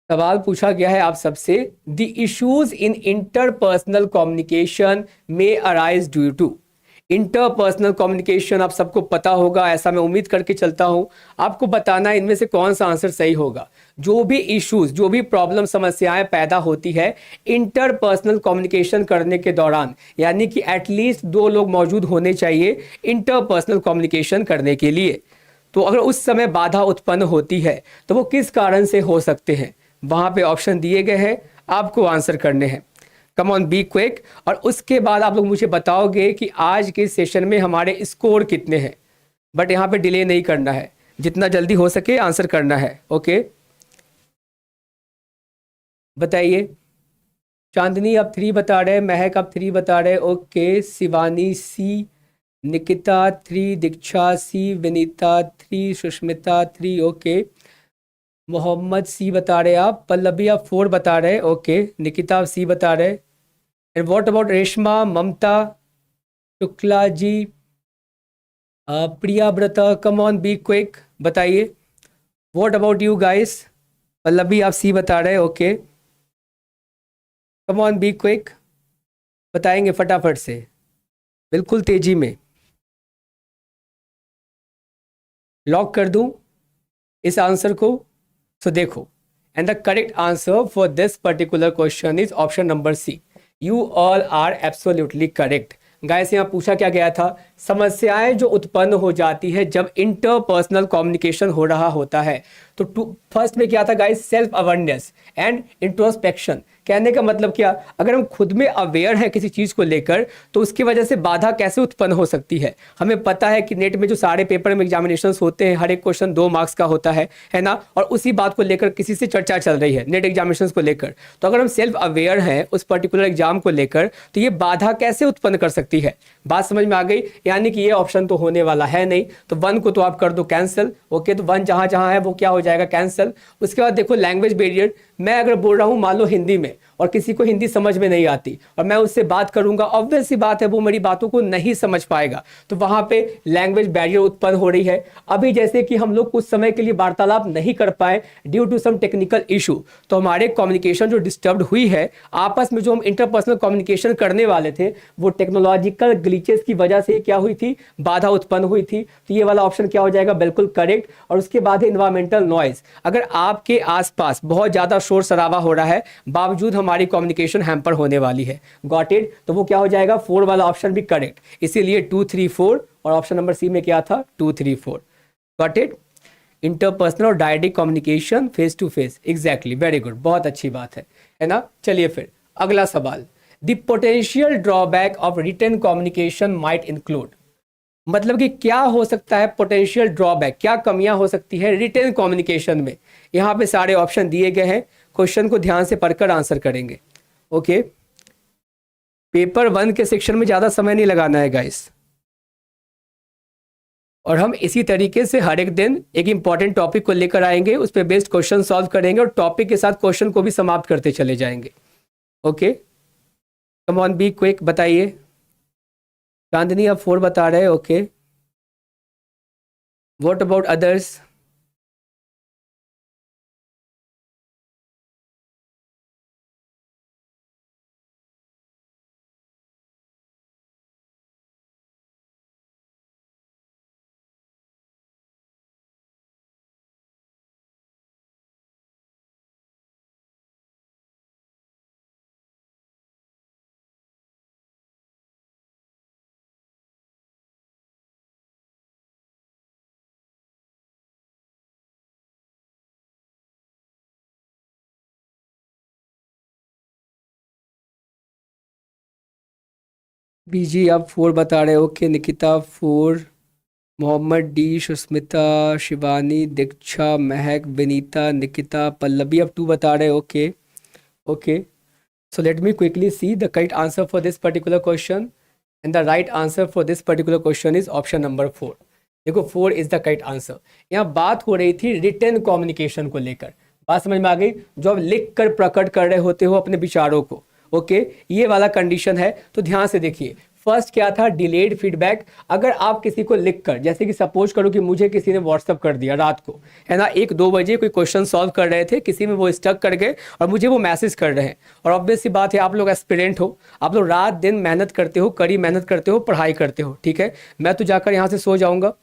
सवाल पूछा गया है आप सबसे, the issues in interpersonal communication में arise due to. Interpersonal communication आप सबको पता होगा, ऐसा मैं उम्मीद करके चलता हूं। आपको बताना है इनमें से कौन सा आंसर सही होगा। जो भी इश्यूज, जो भी प्रॉब्लम, समस्याएं पैदा होती है इंटरपर्सनल कम्युनिकेशन करने के दौरान, यानी कि एटलीस्ट 2 लोग मौजूद होने चाहिए इंटरपर्सनल कम्युनिकेशन करने के लिए। तो अगर उस समय बाधा उत्पन्न होती है तो वो किस कारण से हो सकते हैं, वहां पे ऑप्शन दिए गए हैं, आपको आंसर करने हैं। कम ऑन बी क्विक। और उसके बाद आप लोग मुझे बताओगे कि आज के सेशन में हमारे स्कोर कितने हैं। बट यहाँ पे डिले नहीं करना है, जितना जल्दी हो सके आंसर करना है। ओके, बताइए। चांदनी आप 3 बता रहे, महक आप 3 बता रहे, ओके। शिवानी सी, निकिता 3, दीक्षा सी, विनीता 3, सुष्मिता 3, ओके। मोहम्मद सी बता रहे आप, पल्लवी आप 4 बता रहे, ओके। निकिता आप सी बता रहे। And what about Reshma, Mamta, Shukla ji, Priya Vrata, come on be quick, बताइए। What about you guys? Pallavi आप सी बता रहे, okay. Come on be quick, बताएंगे फटाफट से, बिल्कुल तेजी में। लॉक कर दूं इस आंसर को? तो देखो, and the correct answer for this particular question is option number C. You all are absolutely correct. Guys, यहाँ पूछा क्या गया था, समस्याएं जो उत्पन्न हो जाती है जब इंटरपर्सनल कम्युनिकेशन हो रहा होता है। तो फर्स्ट में क्या था guys, self awareness and introspection. कहने का मतलब क्या, अगर हम खुद में अवेयर हैं किसी चीज़ को लेकर तो उसकी वजह से बाधा कैसे उत्पन्न हो सकती है। हमें पता है कि नेट में जो सारे पेपर में एग्जामिनेशंस होते हैं, हर एक क्वेश्चन 2 मार्क्स का होता है ना, और उसी बात को लेकर किसी से चर्चा चल रही है नेट एग्जामिनेशंस को लेकर। तो अगर हम सेल्फ अवेयर हैं उस पर्टिकुलर एग्जाम को लेकर तो ये बाधा कैसे उत्पन्न कर सकती है। बात समझ में आ गई? यानी कि ये ऑप्शन तो होने वाला है नहीं, तो 1 को तो आप कर दो कैंसिल। ओके, तो 1 जहां जहां है वो क्या हो जाएगा, कैंसिल। उसके बाद देखो लैंग्वेज बैरियर, मैं अगर बोल रहा हूं मान लो हिंदी में और किसी को हिंदी समझ में नहीं आती और मैं उससे बात करूंगा, ऑब्वियस सी बात है वो मेरी बातों को नहीं समझ पाएगा, तो वहां पे लैंग्वेज बैरियर उत्पन्न हो रही है। अभी जैसे कि हम लोग कुछ समय के लिए वार्तालाप नहीं कर पाए due to some technical issue, तो हमारे कम्युनिकेशन जो डिस्टर्ब हुई है, आपस में जो हम इंटरपर्सनल कम्युनिकेशन करने वाले थे वो टेक्नोलॉजिकल ग्लिचेस की वजह से क्या हुई थी, बाधा उत्पन्न हुई थी। तो ये वाला ऑप्शन क्या हो जाएगा, बिल्कुल करेक्ट। और उसके बाद है इन्वायरमेंटल नॉइज। अगर आपके आसपास बहुत ज्यादा शोर शराबा हो रहा है बावजूद हमारी कम्युनिकेशन हैम्पर होने वाली है, गॉट इट, तो वो क्या हो जाएगा, 4 वाला ऑप्शन भी करेक्ट। इसीलिए 2, 3, 4 और ऑप्शन नंबर सी में क्या था, 2, 3, 4, गॉट इट। इंटरपर्सनल और direct communication face to face, exactly, very good, बहुत अच्छी बात है ना। चलिए फिर अगला सवाल, the potential drawback of written communication might include. मतलब कि क्या हो सकता है पोटेंशियल ड्रॉबैक, क्या कमियां हो सकती है रिटन कम्युनिकेशन में। यहाँ पे सारे ऑप्शन दिए गए हैं, क्वेश्चन को ध्यान से पढ़कर आंसर करेंगे। ओके, पेपर 1 के सेक्शन में ज्यादा समय नहीं लगाना है गाइस, और हम इसी तरीके से हर एक दिन एक इंपॉर्टेंट टॉपिक को लेकर आएंगे, उस पर बेस्ड क्वेश्चन सॉल्व करेंगे और टॉपिक के साथ क्वेश्चन को भी समाप्त करते चले जाएंगे। Okay, come on be quick, बताइए। चांदनी आप 4 बता रहे हैं, okay. What about others? BG आप 4 बता रहे हो, ओके। निकिता 4, मोहम्मद डी, सुस्मिता, शिवानी, दीक्षा, महक, विनीता, निकिता, पल्लवी आप 2 बता रहे हो, okay. Okay, so let me quickly see the correct answer for this particular question, and the right answer for this particular question is option number 4। देखो 4 is the correct answer। यहाँ बात हो रही थी रिटन कम्युनिकेशन को लेकर, बात समझ में आ गई, जो आप लिख कर प्रकट कर रहे होते हो अपने विचारों को। ओके, ये वाला कंडीशन है। तो ध्यान से देखिए, फर्स्ट क्या था, डिलेड फीडबैक। अगर आप किसी को लिख कर, जैसे कि सपोज करो कि मुझे किसी ने व्हाट्सअप कर दिया रात को, है ना, 1-2 बजे कोई क्वेश्चन सॉल्व कर रहे थे, किसी में वो स्टक कर गए और मुझे वो मैसेज कर रहे हैं। और ऑब्वियस सी बात है, आप लोग एस्पिरेंट हो, आप लोग रात दिन मेहनत करते हो, कड़ी मेहनत करते हो, पढ़ाई करते हो, ठीक है। मैं तो जाकर यहाँ से सो जाऊँगा,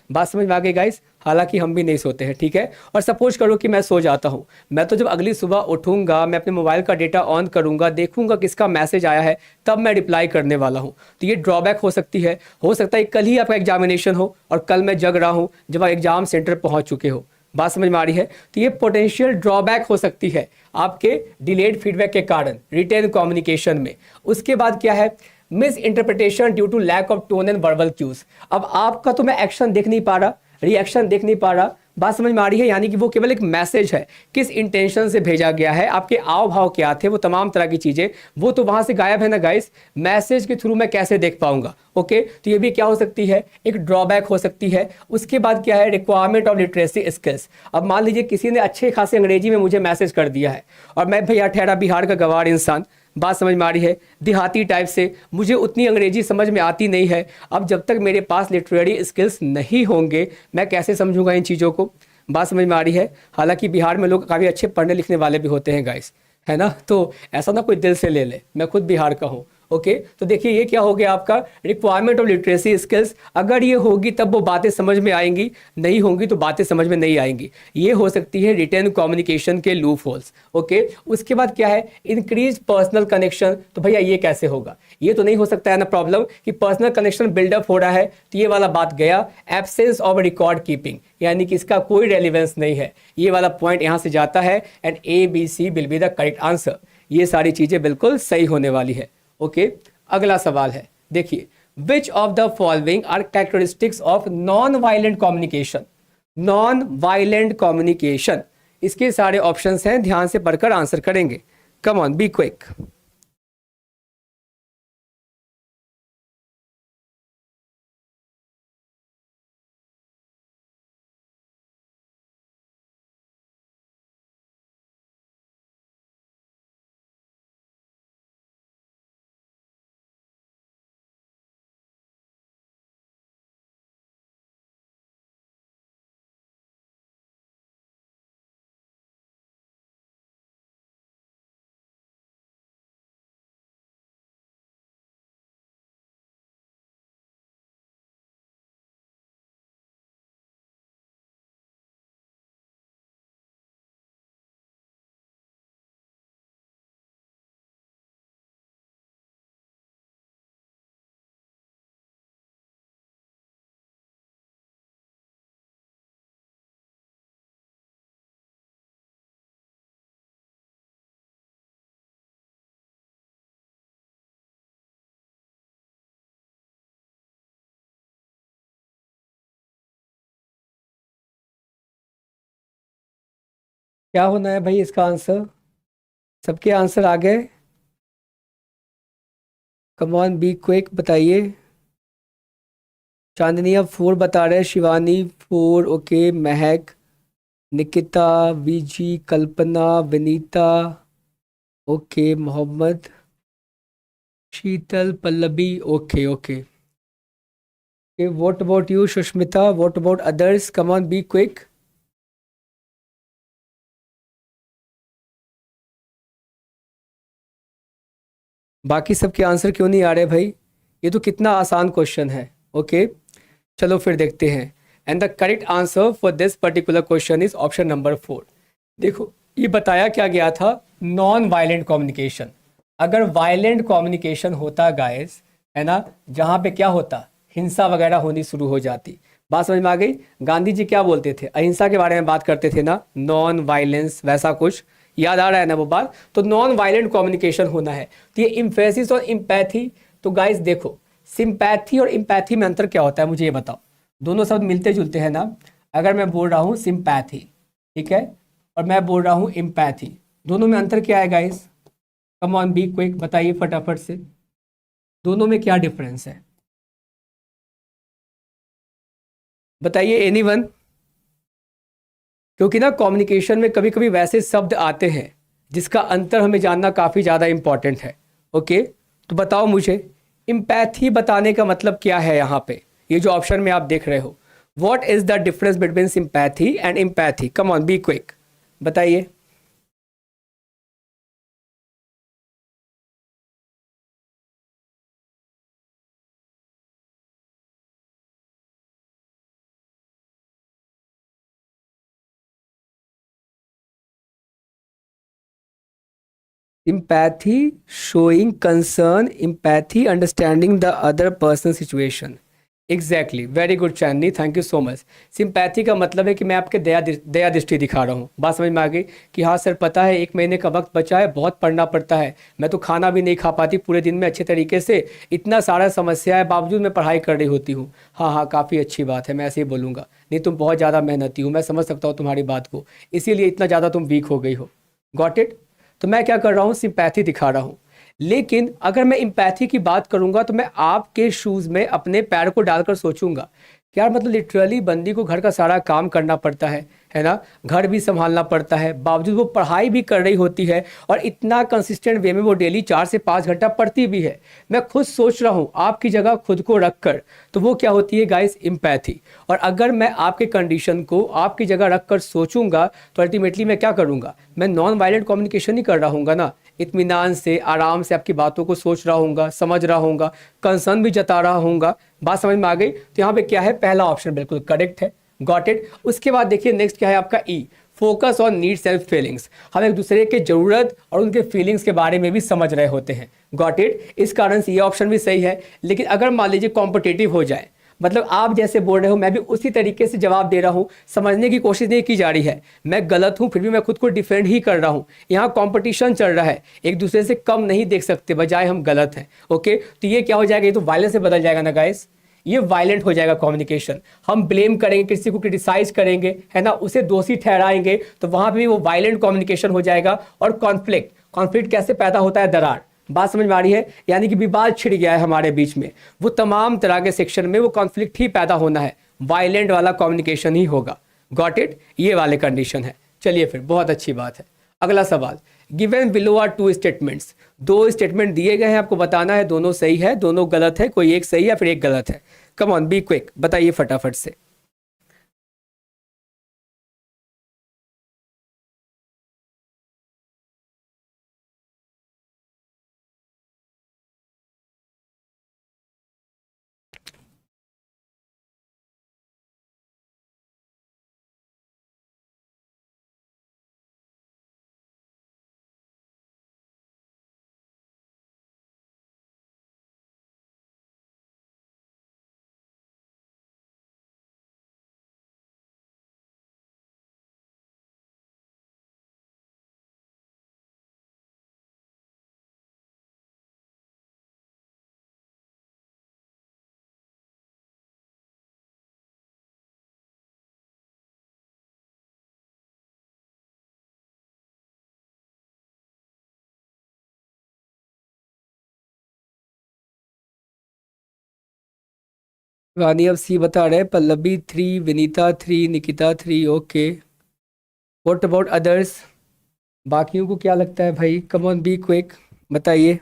बात समझ में आ गई गाइस। हालांकि हम भी नहीं सोते हैं, ठीक है। और सपोज करो कि मैं सो जाता हूँ, मैं तो जब अगली सुबह उठूंगा, मैं अपने मोबाइल का डेटा ऑन करूंगा, देखूंगा किसका मैसेज आया है, तब मैं रिप्लाई करने वाला हूँ। तो ये ड्रॉबैक हो सकती है। हो सकता है कल ही आपका एग्जामिनेशन हो और कल मैं जग रहा हूँ जब आप एग्जाम सेंटर पहुँच चुके हो। बात समझ में आ रही है। तो ये पोटेंशियल ड्रॉबैक हो सकती है आपके डिलेड फीडबैक के कारण रिटेन कम्युनिकेशन में। उसके बाद क्या है, misinterpretation due to lack of tone and verbal cues. अब आपका तो मैं एक्शन देख नहीं पा रहा, रिएक्शन देख नहीं पा रहा, बात समझ में आ रही है। यानी कि वो केवल एक मैसेज है, किस इंटेंशन से भेजा गया है, आपके आव भाव क्या थे, वो तमाम तरह की चीजें वो तो वहां से गायब है ना गाइस। मैसेज के थ्रू मैं कैसे देख पाऊंगा? ओके, तो ये भी क्या हो सकती है, एक ड्रॉबैक हो सकती है। उसके बाद क्या है, रिक्वायरमेंट ऑफ लिटरेसी स्किल्स। अब मान लीजिए किसी ने अच्छे खासे अंग्रेजी में मुझे मैसेज कर दिया है और मैं भैया ठहरा बिहार का गंवार इंसान, बात समझ में आ रही है, देहाती टाइप से, मुझे उतनी अंग्रेजी समझ में आती नहीं है। अब जब तक मेरे पास लिटरेरी स्किल्स नहीं होंगे, मैं कैसे समझूंगा इन चीज़ों को? बात समझ में आ रही है। हालांकि बिहार में लोग काफ़ी अच्छे पढ़ने लिखने वाले भी होते हैं गाइस, है ना। तो ऐसा ना कोई दिल से ले ले, मैं खुद बिहार का हूँ। ओके, तो देखिए ये क्या हो गया आपका, रिक्वायरमेंट ऑफ लिटरेसी स्किल्स। अगर ये होगी तब वो बातें समझ में आएंगी, नहीं होंगी तो बातें समझ में नहीं आएंगी। ये हो सकती है रिटेन कम्युनिकेशन के लूप होल्स। ओके, उसके बाद क्या है, इंक्रीज पर्सनल कनेक्शन। तो भैया ये कैसे होगा? ये तो नहीं हो सकता है ना प्रॉब्लम कि पर्सनल कनेक्शन बिल्डअप हो रहा है, तो ये वाला बात गया। एब्सेंस ऑफ रिकॉर्ड कीपिंग, यानी कि इसका कोई रेलिवेंस नहीं है, ये वाला पॉइंट यहाँ से जाता है। And ABC will be the correct answer. ये सारी चीज़ें बिल्कुल सही होने वाली है। ओके, अगला सवाल है, देखिए, which of the following are characteristics of non violent communication? Non violent communication, इसके सारे ऑप्शंस हैं, ध्यान से पढ़कर आंसर करेंगे। Come on, be quick. क्या होना है भाई इसका आंसर? सबके आंसर आ गए? कम ऑन, बी क्विक, बताइए। चांदनी अब 4 बता रहे हैं, Shivani 4, okay, Mehak, Nikita, BG, Kalpana, Vinita, okay, Mohammad, Sheetal, Pallavi, okay okay. What about you Sushmita? What about others? Come on, be quick. बाकी सबके आंसर क्यों नहीं आ रहे भाई? ये तो कितना आसान क्वेश्चन है। ओके, चलो फिर देखते हैं। And the correct answer for this particular question is option number 4। देखो, ये बताया क्या गया था, नॉन वायलेंट कम्युनिकेशन। अगर वायलेंट कम्युनिकेशन होता गाइस, है ना, जहाँ पे क्या होता, हिंसा वगैरह होनी शुरू हो जाती। बात समझ में आ गई? गांधी जी क्या बोलते थे, अहिंसा के बारे में बात करते थे ना, नॉन वायलेंस, वैसा कुछ याद आ रहा है ना वो बात? तो नॉन वायलेंट कम्युनिकेशन होना है। तो ये इम्फेसिस और इम्पैथी, तो गाइस देखो, सिंपैथी और इम्पैथी में अंतर क्या होता है मुझे ये बताओ। दोनों शब्द मिलते जुलते हैं ना? अगर मैं बोल रहा हूँ सिंपैथी, ठीक है, और मैं बोल रहा हूँ इम्पैथी, दोनों में अंतर क्या है guys? Come on, be quick, बताइए फटाफट से, दोनों में क्या डिफरेंस है? बताइए एनीवन। क्योंकि ना कम्युनिकेशन में कभी कभी वैसे शब्द आते हैं जिसका अंतर हमें जानना काफ़ी ज़्यादा इंपॉर्टेंट है। ओके, तो बताओ मुझे, इम्पैथी बताने का मतलब क्या है यहाँ पे, ये जो ऑप्शन में आप देख रहे हो, what is the difference between sympathy and empathy, come on be quick, बताइए। Empathy, showing concern, empathy, understanding the other person's situation. Exactly, very good Chandni, thank you so much. Sympathy का मतलब है कि मैं आपके दया दृष्टि दिखा रहा हूँ। बात समझ में आ गई कि हाँ सर, पता है 1 महीने का वक्त बचा है, बहुत पढ़ना पड़ता है, मैं तो खाना भी नहीं खा पाती पूरे दिन में अच्छे तरीके से, इतना सारा समस्या है, बावजूद मैं पढ़ाई कर रही होती हूँ। हाँ हाँ, काफ़ी अच्छी बात है, मैं ऐसे ही बोलूँगा। नहीं, तुम बहुत ज़्यादा मेहनती हो, मैं समझ सकता हूँ तुम्हारी बात को, इसीलिए इतना ज़्यादा तुम वीक हो गई हो। Got it. तो मैं क्या कर रहा हूँ, सिंपैथी दिखा रहा हूँ। लेकिन अगर मैं इम्पैथी की बात करूंगा तो मैं आपके शूज़ में अपने पैर को डालकर सोचूंगा कि यार, मतलब लिटरली बंदी को घर का सारा काम करना पड़ता है ना, घर भी संभालना पड़ता है, बावजूद वो पढ़ाई भी कर रही होती है, और इतना कंसिस्टेंट वे में वो डेली 4 से 5 घंटा पढ़ती भी है। मैं खुद सोच रहा हूँ आपकी जगह खुद को रख कर, तो वो क्या होती है गाइस, इम्पैथी। और अगर मैं आपके कंडीशन को आपकी जगह रख कर सोचूंगा, तो अल्टीमेटली मैं क्या करूँगा, मैं नॉन वायलेंट कम्युनिकेशन ही कर रहा हूँगा ना, इत्मीनान से आराम से आपकी बातों को सोच रहा हूँगा, समझ रहा हूँगा, कंसर्न भी जता रहा हूँगा। बात समझ में आ गई। तो यहाँ पे क्या है, पहला ऑप्शन बिल्कुल करेक्ट है। Got it. उसके बाद देखिए नेक्स्ट क्या है आपका uh, focus on needs and feelings. हम एक दूसरे के जरूरत और उनके फीलिंग्स के बारे में भी समझ रहे होते हैं। Got it. इस कारण से ये ऑप्शन भी सही है। लेकिन अगर मान लीजिए कॉम्पिटिटिव हो जाए, मतलब आप जैसे बोल रहे हो मैं भी उसी तरीके से जवाब दे रहा हूँ, समझने की कोशिश नहीं की जा रही है, मैं गलत हूँ फिर भी मैं खुद को डिफेंड ही कर रहा हूँ, यहाँ कंपटीशन चल रहा है, एक दूसरे से कम नहीं देख सकते, बजाय हम गलत हैं। ओके, तो ये क्या हो जाएगा, ये तो वायलेंस से बदल जाएगा ना गाइस, ये वायलेंट हो जाएगा कम्युनिकेशन। हम ब्लेम करेंगे, किसी को क्रिटिसाइज करेंगे, है ना, उसे दोषी ठहराएंगे, तो वहां पे भी वो वायलेंट कम्युनिकेशन हो जाएगा। और कॉन्फ्लिक्ट, कॉन्फ्लिक्ट कैसे पैदा होता है, दरार। बात समझ में आ रही है, यानी कि विवाद छिड़ गया है हमारे बीच में, वो तमाम तरह के सेक्शन में वो कॉन्फ्लिक्ट ही पैदा होना है, वायलेंट वाला कम्युनिकेशन ही होगा। गॉट इट, ये वाले कंडीशन है। चलिए फिर, बहुत अच्छी बात है। अगला सवाल, given below are 2 statements. 2 statement दिए गए हैं, आपको बताना है दोनों सही है दोनों गलत है, कोई एक सही या फिर एक गलत है। कम ऑन बी क्विक, बताइए फटाफट से। रानी अब सी बता रहे हैं, Pallavi 3, Vinita 3, Nikita 3। Okay, what about others, बाकियों को क्या लगता है भाई, कम ऑन बी क्विक, बताइए।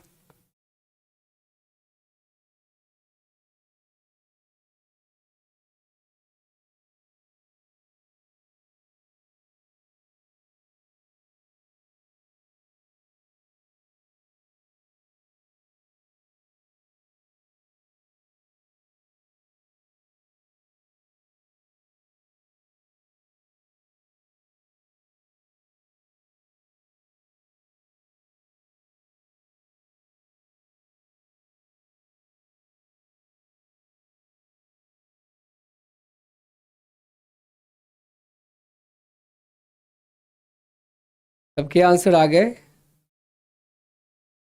सबके आंसर आ गए,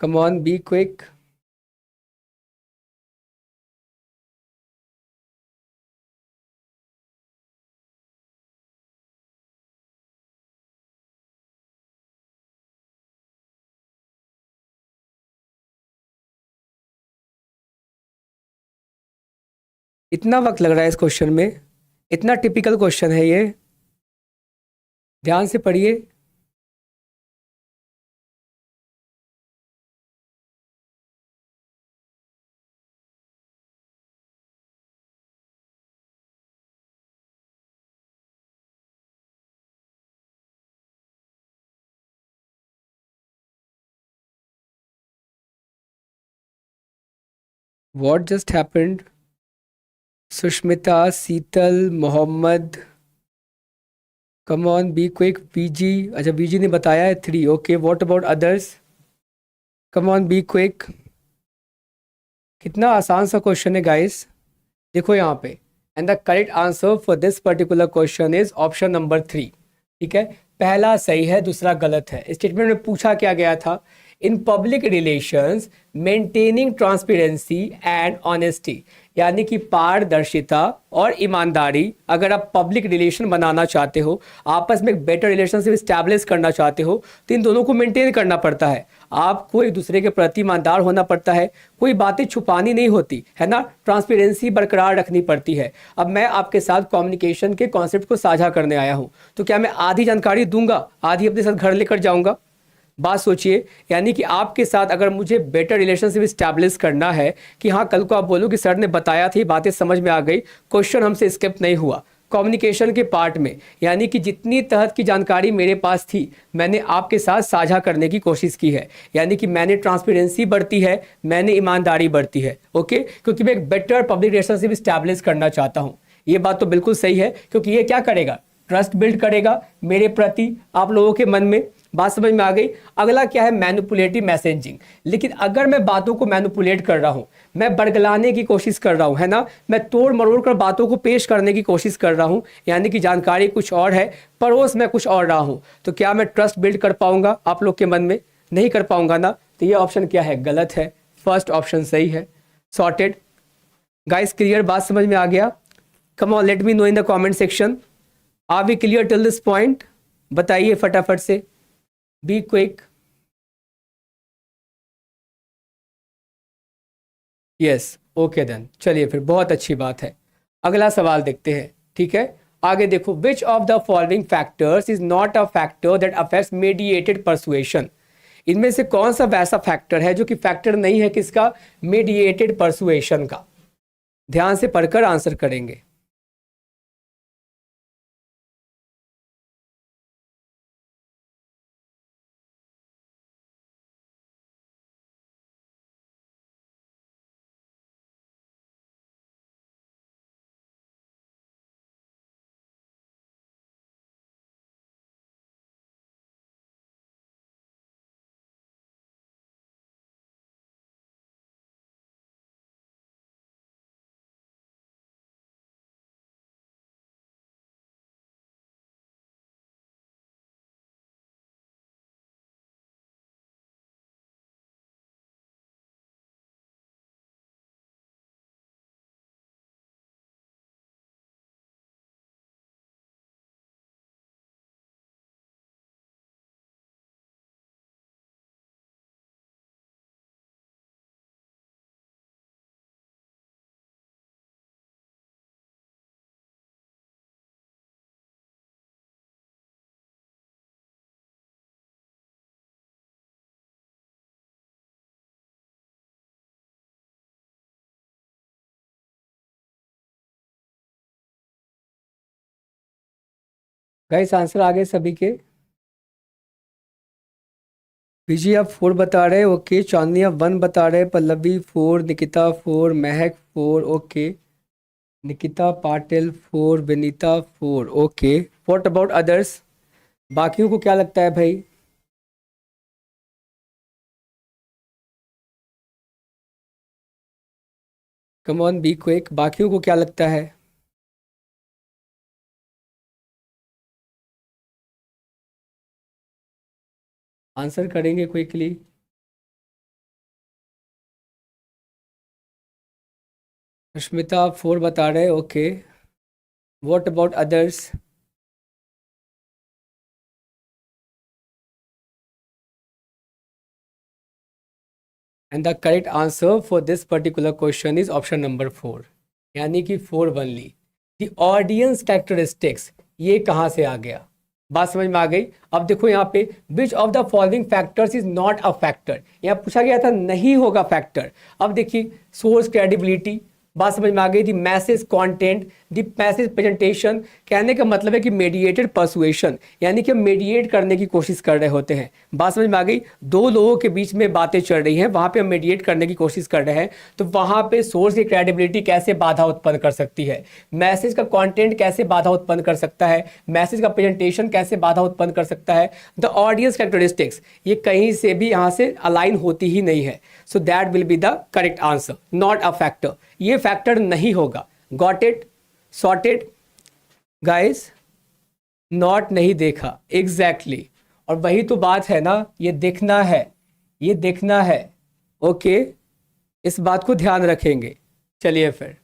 कम ऑन बी क्विक। इतना वक्त लग रहा है इस क्वेश्चन में, इतना टिपिकल क्वेश्चन है ये, ध्यान से पढ़िए। What just happened? Sushmita, Sheetal, Mohammad, come on be quick. BG, अच्छा बीजी ने बताया है 3, okay. What about others? Come on be quick. कितना आसान सा क्वेश्चन है गाइस। देखो यहाँ पे, and the correct answer for this particular question is option number 3। ठीक है, पहला सही है, दूसरा गलत है। स्टेटमेंट में पूछा क्या गया था? In public relations maintaining transparency and honesty, यानी कि पारदर्शिता और ईमानदारी। अगर आप पब्लिक रिलेशन बनाना चाहते हो, आपस में एक बेटर रिलेशनशिप स्टैब्लिश करना चाहते हो, तो इन दोनों को मेंटेन करना पड़ता है। आपको एक दूसरे के प्रति ईमानदार होना पड़ता है, कोई बातें छुपानी नहीं होती है ना, ट्रांसपेरेंसी बरकरार रखनी पड़ती है। अब मैं आपके साथ कम्युनिकेशन के कॉन्सेप्ट को साझा करने आया हूं, तो क्या मैं आधी जानकारी दूंगा, आधी अपने साथ घर लेकर जाऊंगा? बात सोचिए, यानी कि आपके साथ अगर मुझे बेटर रिलेशनशिप स्टैब्लिश करना है कि हाँ कल को आप बोलो कि सर ने बताया थी, बातें समझ में आ गई, क्वेश्चन हमसे स्किप नहीं हुआ कम्युनिकेशन के पार्ट में, यानी कि जितनी तहत की जानकारी मेरे पास थी मैंने आपके साथ साझा करने की कोशिश की है, यानी कि मैंने ट्रांसपेरेंसी बढ़ती है, मैंने ईमानदारी बढ़ती है। ओके, क्योंकि मैं एक बेटर पब्लिक रिलेशनशिप स्टैब्लिश करना चाहता हूँ। ये बात तो बिल्कुल सही है, क्योंकि ये क्या करेगा? ट्रस्ट बिल्ड करेगा मेरे प्रति आप लोगों के मन में। बात समझ में आ गई? अगला क्या है? Manipulative messaging. लेकिन अगर मैं बातों को मैनिपुलेट कर रहा हूं, मैं बरगलाने की कोशिश कर रहा हूं, है ना, मैं तोड़ मरोड़ कर बातों को पेश करने की कोशिश कर रहा हूं, यानी कि जानकारी कुछ और है, परोस मैं कुछ और रहा हूं, तो क्या मैं ट्रस्ट बिल्ड कर पाऊंगा आप लोग के मन में? नहीं कर पाऊंगा ना। तो ये ऑप्शन क्या है? गलत है। फर्स्ट ऑप्शन सही है। Sorted guys, clear? बात समझ में आ गया? Come on let me know in the comment section. Are we clear till this point? बताइए फटाफट से, be quick. Yes, okay then, चलिए फिर, बहुत अच्छी बात है। अगला सवाल देखते हैं। ठीक है, आगे देखो, विच of the following factors is not a factor that affects mediated persuasion? इनमें से कौन सा वैसा फैक्टर है जो कि फैक्टर नहीं है किसका? मीडिएटेड परसुएशन का। ध्यान से पढ़कर आंसर करेंगे। गाइस, आंसर आ गए सभी के? विजय आप 4 बता रहे हैं, ओके। चांदनी आप 1 बता रहे हैं, पल्लवी 4, निकिता 4, महक 4, okay. Nikita Patil 4, Vinita 4, okay. What about others? बाकियों को क्या लगता है भाई? कम ऑन बी क्विक, बाकियों को क्या लगता है? आंसर करेंगे क्विकली। सुष्मिता आप 4 बता रहे हैं, okay. What about others? And the correct answer for this particular question is option number 4, यानी कि 4 ओनली। द ऑडियंस कैरेक्टरिस्टिक्स, ये कहाँ से आ गया? बात समझ में आ गई? अब देखो यहाँ पे, विच of the following factors is not a factor, यहाँ पूछा गया था नहीं होगा फैक्टर। अब देखिए, सोर्स क्रेडिबिलिटी, बात समझ में आ गई? दी मैसेज कंटेंट, दी मैसेज प्रेजेंटेशन, कहने का मतलब है कि मेडिएटेड पर्सुएशन, यानी कि हम मेडिएट करने की कोशिश कर रहे होते हैं। बात समझ में आ गई? दो लोगों के बीच में बातें चल रही हैं, वहां पे हम मेडिएट करने की कोशिश कर रहे हैं, तो वहां पे सोर्स की क्रेडिबिलिटी कैसे बाधा उत्पन्न कर सकती है, मैसेज का कंटेंट कैसे बाधा उत्पन्न कर सकता है, मैसेज का प्रेजेंटेशन कैसे बाधा उत्पन्न कर सकता है, द ऑडियंस कैरेक्टरिस्टिक्स, ये कहीं से भी यहाँ से अलाइन होती ही नहीं है। So that will be the correct answer, not a factor, ये फैक्टर नहीं होगा। Got it? Sorted guys? Not नहीं देखा, एग्जैक्टली exactly. और वही तो बात है ना, ये देखना है, ये देखना है। ओके, इस बात को ध्यान रखेंगे। चलिए फिर,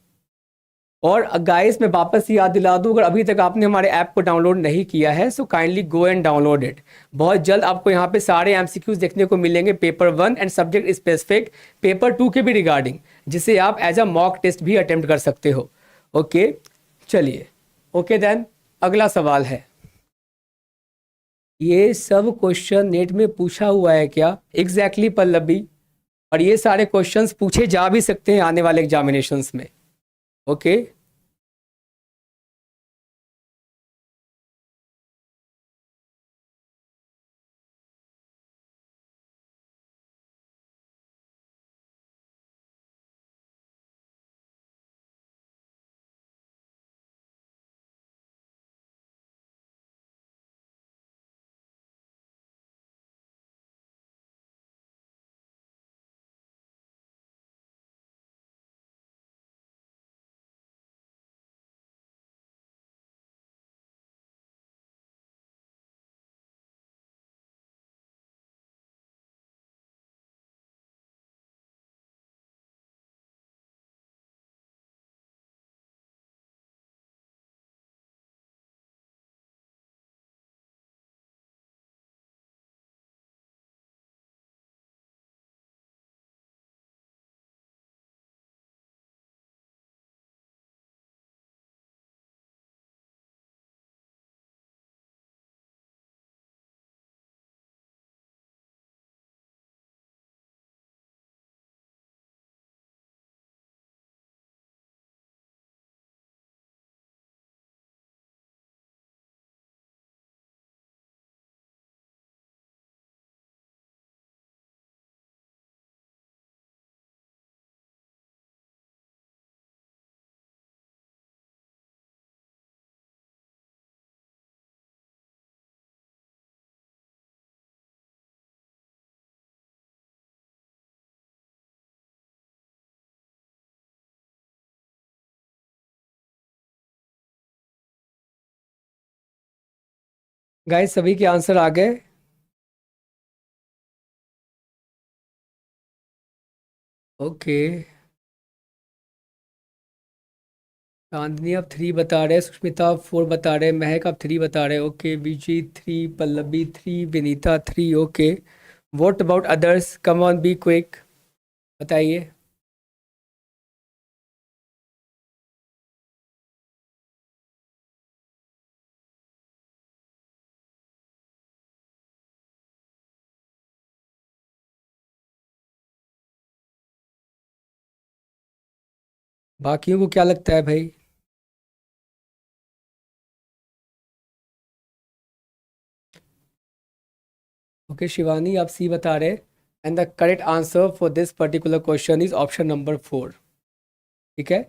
और गाइस मैं वापस याद दिला दूं, अगर अभी तक आपने हमारे ऐप को डाउनलोड नहीं किया है so kindly go and download it. बहुत जल्द आपको यहाँ पे सारे एमसीक्यूज देखने को मिलेंगे, paper 1 and subject specific, paper 2 के भी रिगार्डिंग, जिसे आप एज अ मॉक टेस्ट भी अटेम्प्ट कर सकते हो। ओके चलिए, ओके देन अगला सवाल है, ये सब क्वेश्चन नेट में पूछा हुआ है क्या? एग्जैक्टली पल्लवी, और ये सारे क्वेश्चंस पूछे जा भी सकते हैं आने वाले एग्जामिनेशंस में। ओके गाइस, सभी के आंसर आ गए? ओके, चांदनी आप 3 बता रहे, सुष्मिता आप 4 बता रहे, महक आप 3 बता रहे। Okay, Viji 3, Pallavi 3, Vinita 3। Okay, what about others? Come on be quick, बताइए। बाकियों को क्या लगता है भाई? ओके, शिवानी आप सी बता रहे, and the correct answer for this particular question is option number 4। ठीक है,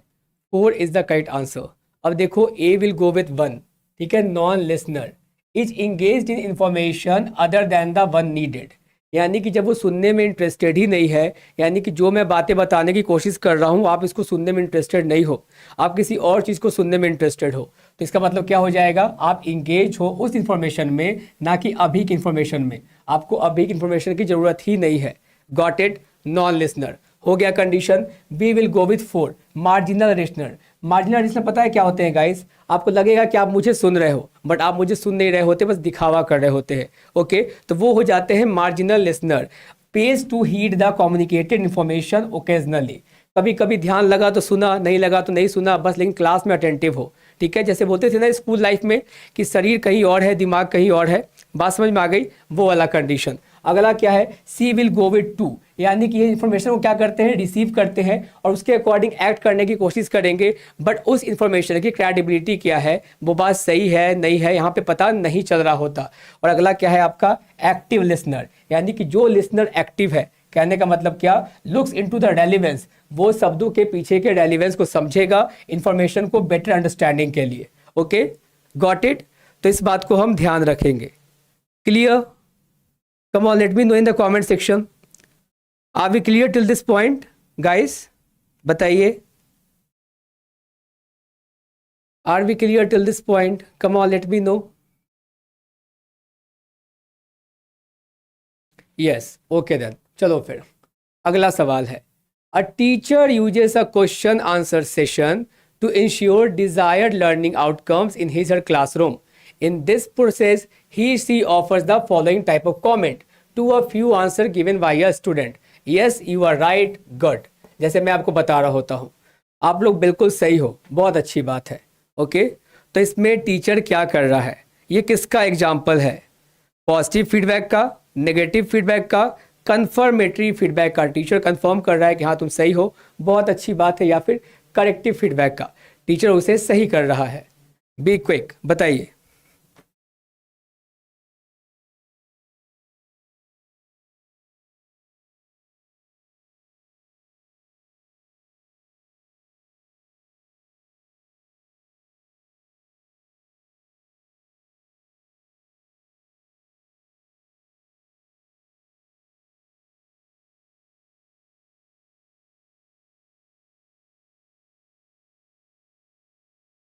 4 इज द करेक्ट आंसर। अब देखो, ए विल गो विथ 1। ठीक है, non listener is engage in information other than the one needed, यानी कि जब वो सुनने में इंटरेस्टेड ही नहीं है, यानी कि जो मैं बातें बताने की कोशिश कर रहा हूँ आप इसको सुनने में इंटरेस्टेड नहीं हो, आप किसी और चीज़ को सुनने में इंटरेस्टेड हो, तो इसका मतलब क्या हो जाएगा? आप इंगेज हो उस इंफॉर्मेशन में, ना कि अभी की इंफॉर्मेशन में। आपको अभी की इंफॉर्मेशन की जरूरत ही नहीं है। Got it? नॉन लिसनर हो गया condition. We will go with 4, marginal listener. Marginal listener पता है क्या होते हैं गाइस? आपको लगेगा कि आप मुझे सुन रहे हो, बट आप मुझे सुन नहीं रहे होते, बस दिखावा कर रहे होते हैं। ओके, तो वो हो जाते हैं marginal listener. Pays to heed the communicated information occasionally, कभी कभी ध्यान लगा तो सुना, नहीं लगा तो नहीं सुना, बस लेकिन क्लास में अटेंटिव हो। ठीक है, जैसे बोलते थे ना स्कूल लाइफ में कि शरीर कहीं और है, दिमाग कहीं और है। बात समझ में आ गई? वो वाला कंडीशन। अगला क्या है, सी विल गो विथ टू, यानी कि ये इन्फॉर्मेशन को क्या करते हैं, रिसीव करते हैं और उसके अकॉर्डिंग एक्ट करने की कोशिश करेंगे, बट उस इन्फॉर्मेशन की क्रेडिबिलिटी क्या है, वो बात सही है नहीं है, यहाँ पे पता नहीं चल रहा होता। और अगला क्या है आपका, एक्टिव लिसनर, यानी कि जो लिसनर एक्टिव है, कहने का मतलब क्या, लुक्स इनटू द रेलिवेंस, वो शब्दों के पीछे के रेलिवेंस को समझेगा इंफॉर्मेशन को बेटर अंडरस्टैंडिंग के लिए। Okay, got it. तो इस बात को हम ध्यान रखेंगे। Clear? Come on, let me know in the comment section. Are we clear till this point guys? बताइए, are we clear till this point? Come on, let me know. Yes, okay then. चलो फिर अगला सवाल है, a teacher uses a question answer session to ensure desired learning outcomes in his or her classroom. In this process, he/she offers the following type of comment to a few answer given by a student. Yes, you are right, good. जैसे मैं आपको बता रहा होता हूँ, आप लोग बिल्कुल सही हो, बहुत अच्छी बात है। ओके, तो इसमें टीचर क्या कर रहा है, ये किसका एग्जाम्पल है, पॉजिटिव फीडबैक का, नेगेटिव फीडबैक का, कन्फर्मेटरी फीडबैक का। टीचर कंफर्म कर रहा है कि हाँ तुम सही हो, बहुत अच्छी बात है, या फिर करेक्टिव फीडबैक का, टीचर उसे सही कर रहा है। बी क्विक, बताइए।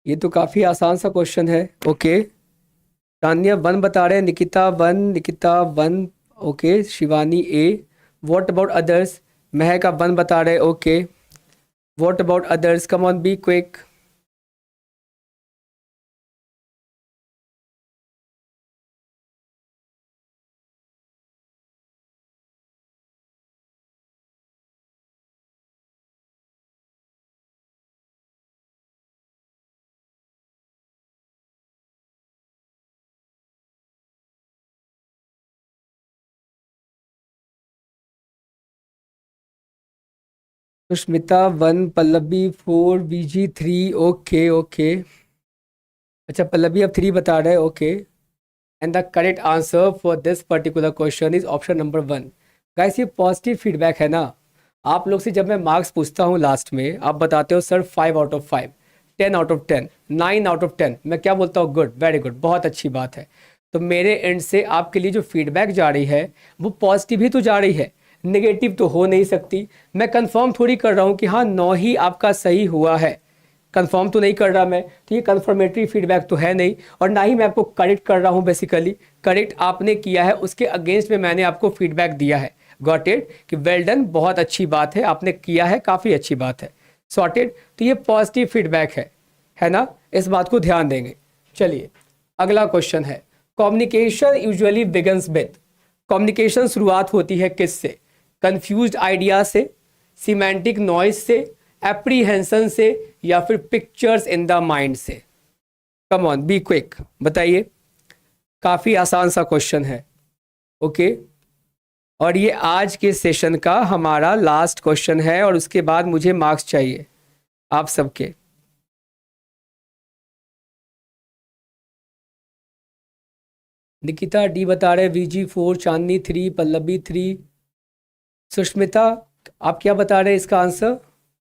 ये तो काफी आसान सा क्वेश्चन है। ओके, तान्या वन बता रहे हैं, Nikita one, Nikita one, okay, Shivani A. What about others? Mahak आप वन बता रहे, okay. What about others? Come on, be quick. Sushmita one, Pallavi four, BG three, okay okay. अच्छा, पल्लवी अब थ्री बता रहे हैं, okay. And the correct answer for this particular question is option number one. Guys, ये positive feedback है ना। आप लोग से जब मैं मार्क्स पूछता हूँ लास्ट में, आप बताते हो sir 5 out of 5, 10 out of 10, 9 out of 10, मैं क्या बोलता हूँ, गुड, वेरी गुड, बहुत अच्छी बात है। तो मेरे एंड से आपके लिए जो फीडबैक जा रही है वो पॉजिटिव ही तो जा रही है, नेगेटिव तो हो नहीं सकती। मैं कंफर्म थोड़ी कर रहा हूँ कि हाँ 9 ही आपका सही हुआ है, कंफर्म तो नहीं कर रहा मैं, तो ये कंफर्मेटरी फीडबैक तो है नहीं, और ना ही मैं आपको करेक्ट कर रहा हूँ। बेसिकली करेक्ट आपने किया है, उसके अगेंस्ट में मैंने आपको फीडबैक दिया है। गॉट इट, कि वेल डन, बहुत अच्छी बात है, आपने किया है, काफ़ी अच्छी बात है, सॉर्टेड। तो ये पॉजिटिव फीडबैक है ना, इस बात को ध्यान देंगे। चलिए अगला क्वेश्चन है, communication usually begins with, communication शुरुआत होती है किससे, कंफ्यूज्ड आइडिया से, सिमेंटिक नॉइज से, एप्रीहेंशन से, या फिर पिक्चर्स इन द माइंड से। कम ऑन, बी क्विक, बताइए। काफ़ी आसान सा क्वेश्चन है, ओके। और ये आज के सेशन का हमारा लास्ट क्वेश्चन है, और उसके बाद मुझे मार्क्स चाहिए आप सबके। निकिता डी बता रहे, वीजी 4, चांदनी 3, पल्लवी 3, सुष्मिता आप क्या बता रहे हैं इसका आंसर,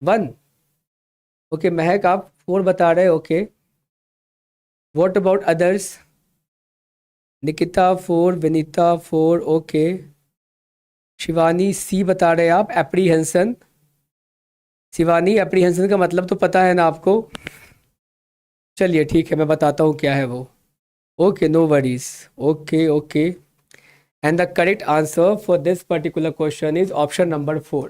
1, ओके। महक आप 4 बता रहे, okay. What about others? Nikita 4, Vinita 4, okay. Shivani C बता रहे आप, एप्रीहेंशन। शिवानी, एप्रीहेंशन का मतलब तो पता है ना आपको? चलिए ठीक है, मैं बताता हूँ क्या है वो। Okay, no worries, okay okay. And the correct answer for this particular question is option number 4,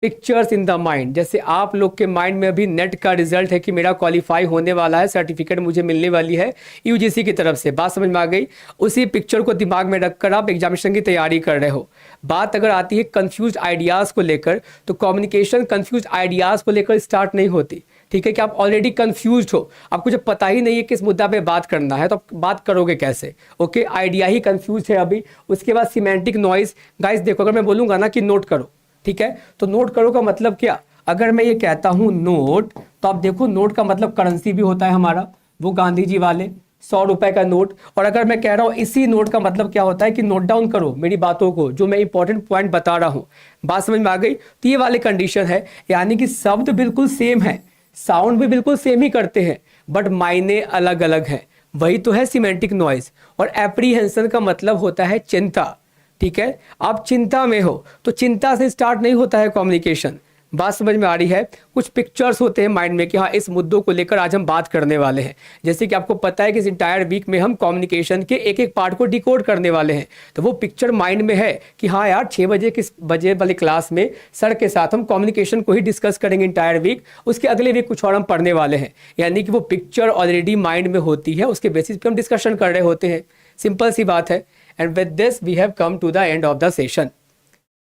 pictures in the mind. जैसे आप लोग के माइंड में अभी नेट का रिजल्ट है कि मेरा क्वालिफाई होने वाला है, सर्टिफिकेट मुझे मिलने वाली है यूजीसी की तरफ से, बात समझ में आ गई? उसी पिक्चर को दिमाग में रखकर आप एग्जामिनेशन की तैयारी कर रहे हो। बात अगर आती है कंफ्यूज आइडियाज़ को लेकर, तो कम्युनिकेशन कंफ्यूज आइडियाज़ को लेकर स्टार्ट नहीं होती, ठीक है, कि आप ऑलरेडी कंफ्यूज्ड हो, आपको जब पता ही नहीं है किस मुद्दा पे बात करना है तो आप बात करोगे कैसे। ओके, आइडिया ही कंफ्यूज है अभी। उसके बाद सिमेंटिक नॉइज। गाइस देखो, अगर मैं बोलूँगा ना कि नोट करो, ठीक है, तो नोट करो का मतलब क्या, अगर मैं ये कहता हूँ नोट, तो आप देखो नोट का मतलब करेंसी भी होता है हमारा, वो गांधी जी वाले 100 रुपए का नोट। और अगर मैं कह रहा हूँ इसी नोट का मतलब क्या होता है कि नोट डाउन करो मेरी बातों को, जो मैं इंपॉर्टेंट पॉइंट बता रहा हूँ। बात समझ में आ गई। तो ये वाली कंडीशन है, यानी कि शब्द बिल्कुल सेम है, साउंड भी बिल्कुल सेम ही करते हैं, बट मायने अलग अलग हैं। वही तो है सिमेंटिक नॉइज। और एप्रीहेंशन का मतलब होता है चिंता। ठीक है, आप चिंता में हो तो चिंता से स्टार्ट नहीं होता है कम्युनिकेशन। बात समझ में आ रही है। कुछ पिक्चर्स होते हैं माइंड में कि हाँ इस मुद्दों को लेकर आज हम बात करने वाले हैं। जैसे कि आपको पता है कि इस इंटायर वीक में हम कम्युनिकेशन के एक एक पार्ट को डिकोड करने वाले हैं, तो वो पिक्चर माइंड में है कि हाँ यार 6 बजे किस बजे वाली क्लास में सर के साथ हम कम्युनिकेशन को ही डिस्कस करेंगे इंटायर वीक, उसके अगले वीक कुछ और हम पढ़ने वाले हैं। यानी कि वो पिक्चर ऑलरेडी माइंड में होती है, उसके बेसिस पे हम डिस्कशन कर रहे होते हैं। सिंपल सी बात है। And with this we have come to the end of the session.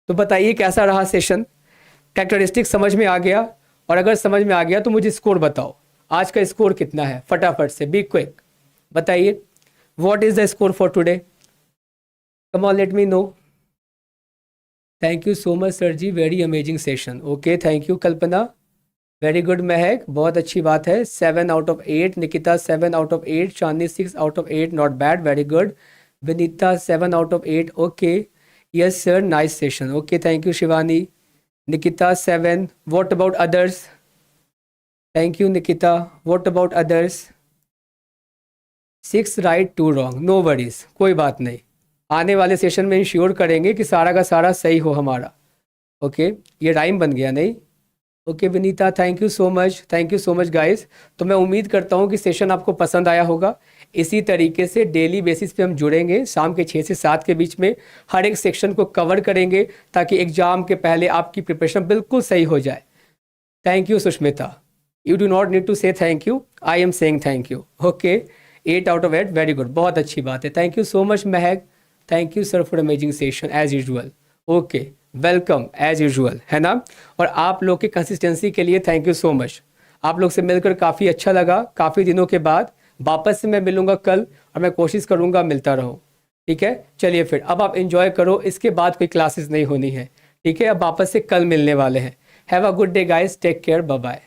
तो बताइए कैसा रहा सेशन, कैरेक्टरिस्टिक समझ में आ गया? और अगर समझ में आ गया तो मुझे स्कोर बताओ, आज का स्कोर कितना है, फटाफट से, बी क्विक बताइए। What is the score for today? Come on let me know. Thank you so much sir ji, very amazing session. Okay, thank you Kalpana, very good Mahak, बहुत अच्छी बात है। 7 out of 8, Nikita 7 out of 8, Chandni 6 out of 8, not bad, very good. Vinita 7 out of 8, okay, yes sir, nice session, okay, thank you Shivani. Nikita 7. What about others? Thank you Nikita. What about others? 6 right 2 wrong. No worries. कोई बात नहीं, आने वाले session में ensure करेंगे कि सारा का सारा सही हो हमारा। ओके, ये राइम बन गया नहीं? Okay Vinita, thank you so much, thank you so much guys. तो मैं उम्मीद करता हूँ कि सेशन आपको पसंद आया होगा। इसी तरीके से डेली बेसिस पे हम जुड़ेंगे, शाम के 6 से 7 के बीच में हर एक सेक्शन को कवर करेंगे, ताकि एग्जाम के पहले आपकी प्रिपरेशन बिल्कुल सही हो जाए। Thank you Sushmita, you do not need to say thank you, I am saying thank you. Okay, 8 out of 8, very good, बहुत अच्छी बात है। Thank you so much Mehak, thank you sir for amazing session as usual. Okay, welcome as usual, है ना। और आप लोग की कंसिस्टेंसी के लिए थैंक यू सो मच। आप लोग से मिलकर काफ़ी अच्छा लगा, काफ़ी दिनों के बाद। वापस से मैं मिलूंगा कल, और मैं कोशिश करूंगा मिलता रहूं। ठीक है, चलिए फिर अब आप एंजॉय करो, इसके बाद कोई क्लासेस नहीं होनी है। ठीक है, अब वापस से कल मिलने वाले हैं। Have a good day guys, take care, bye bye.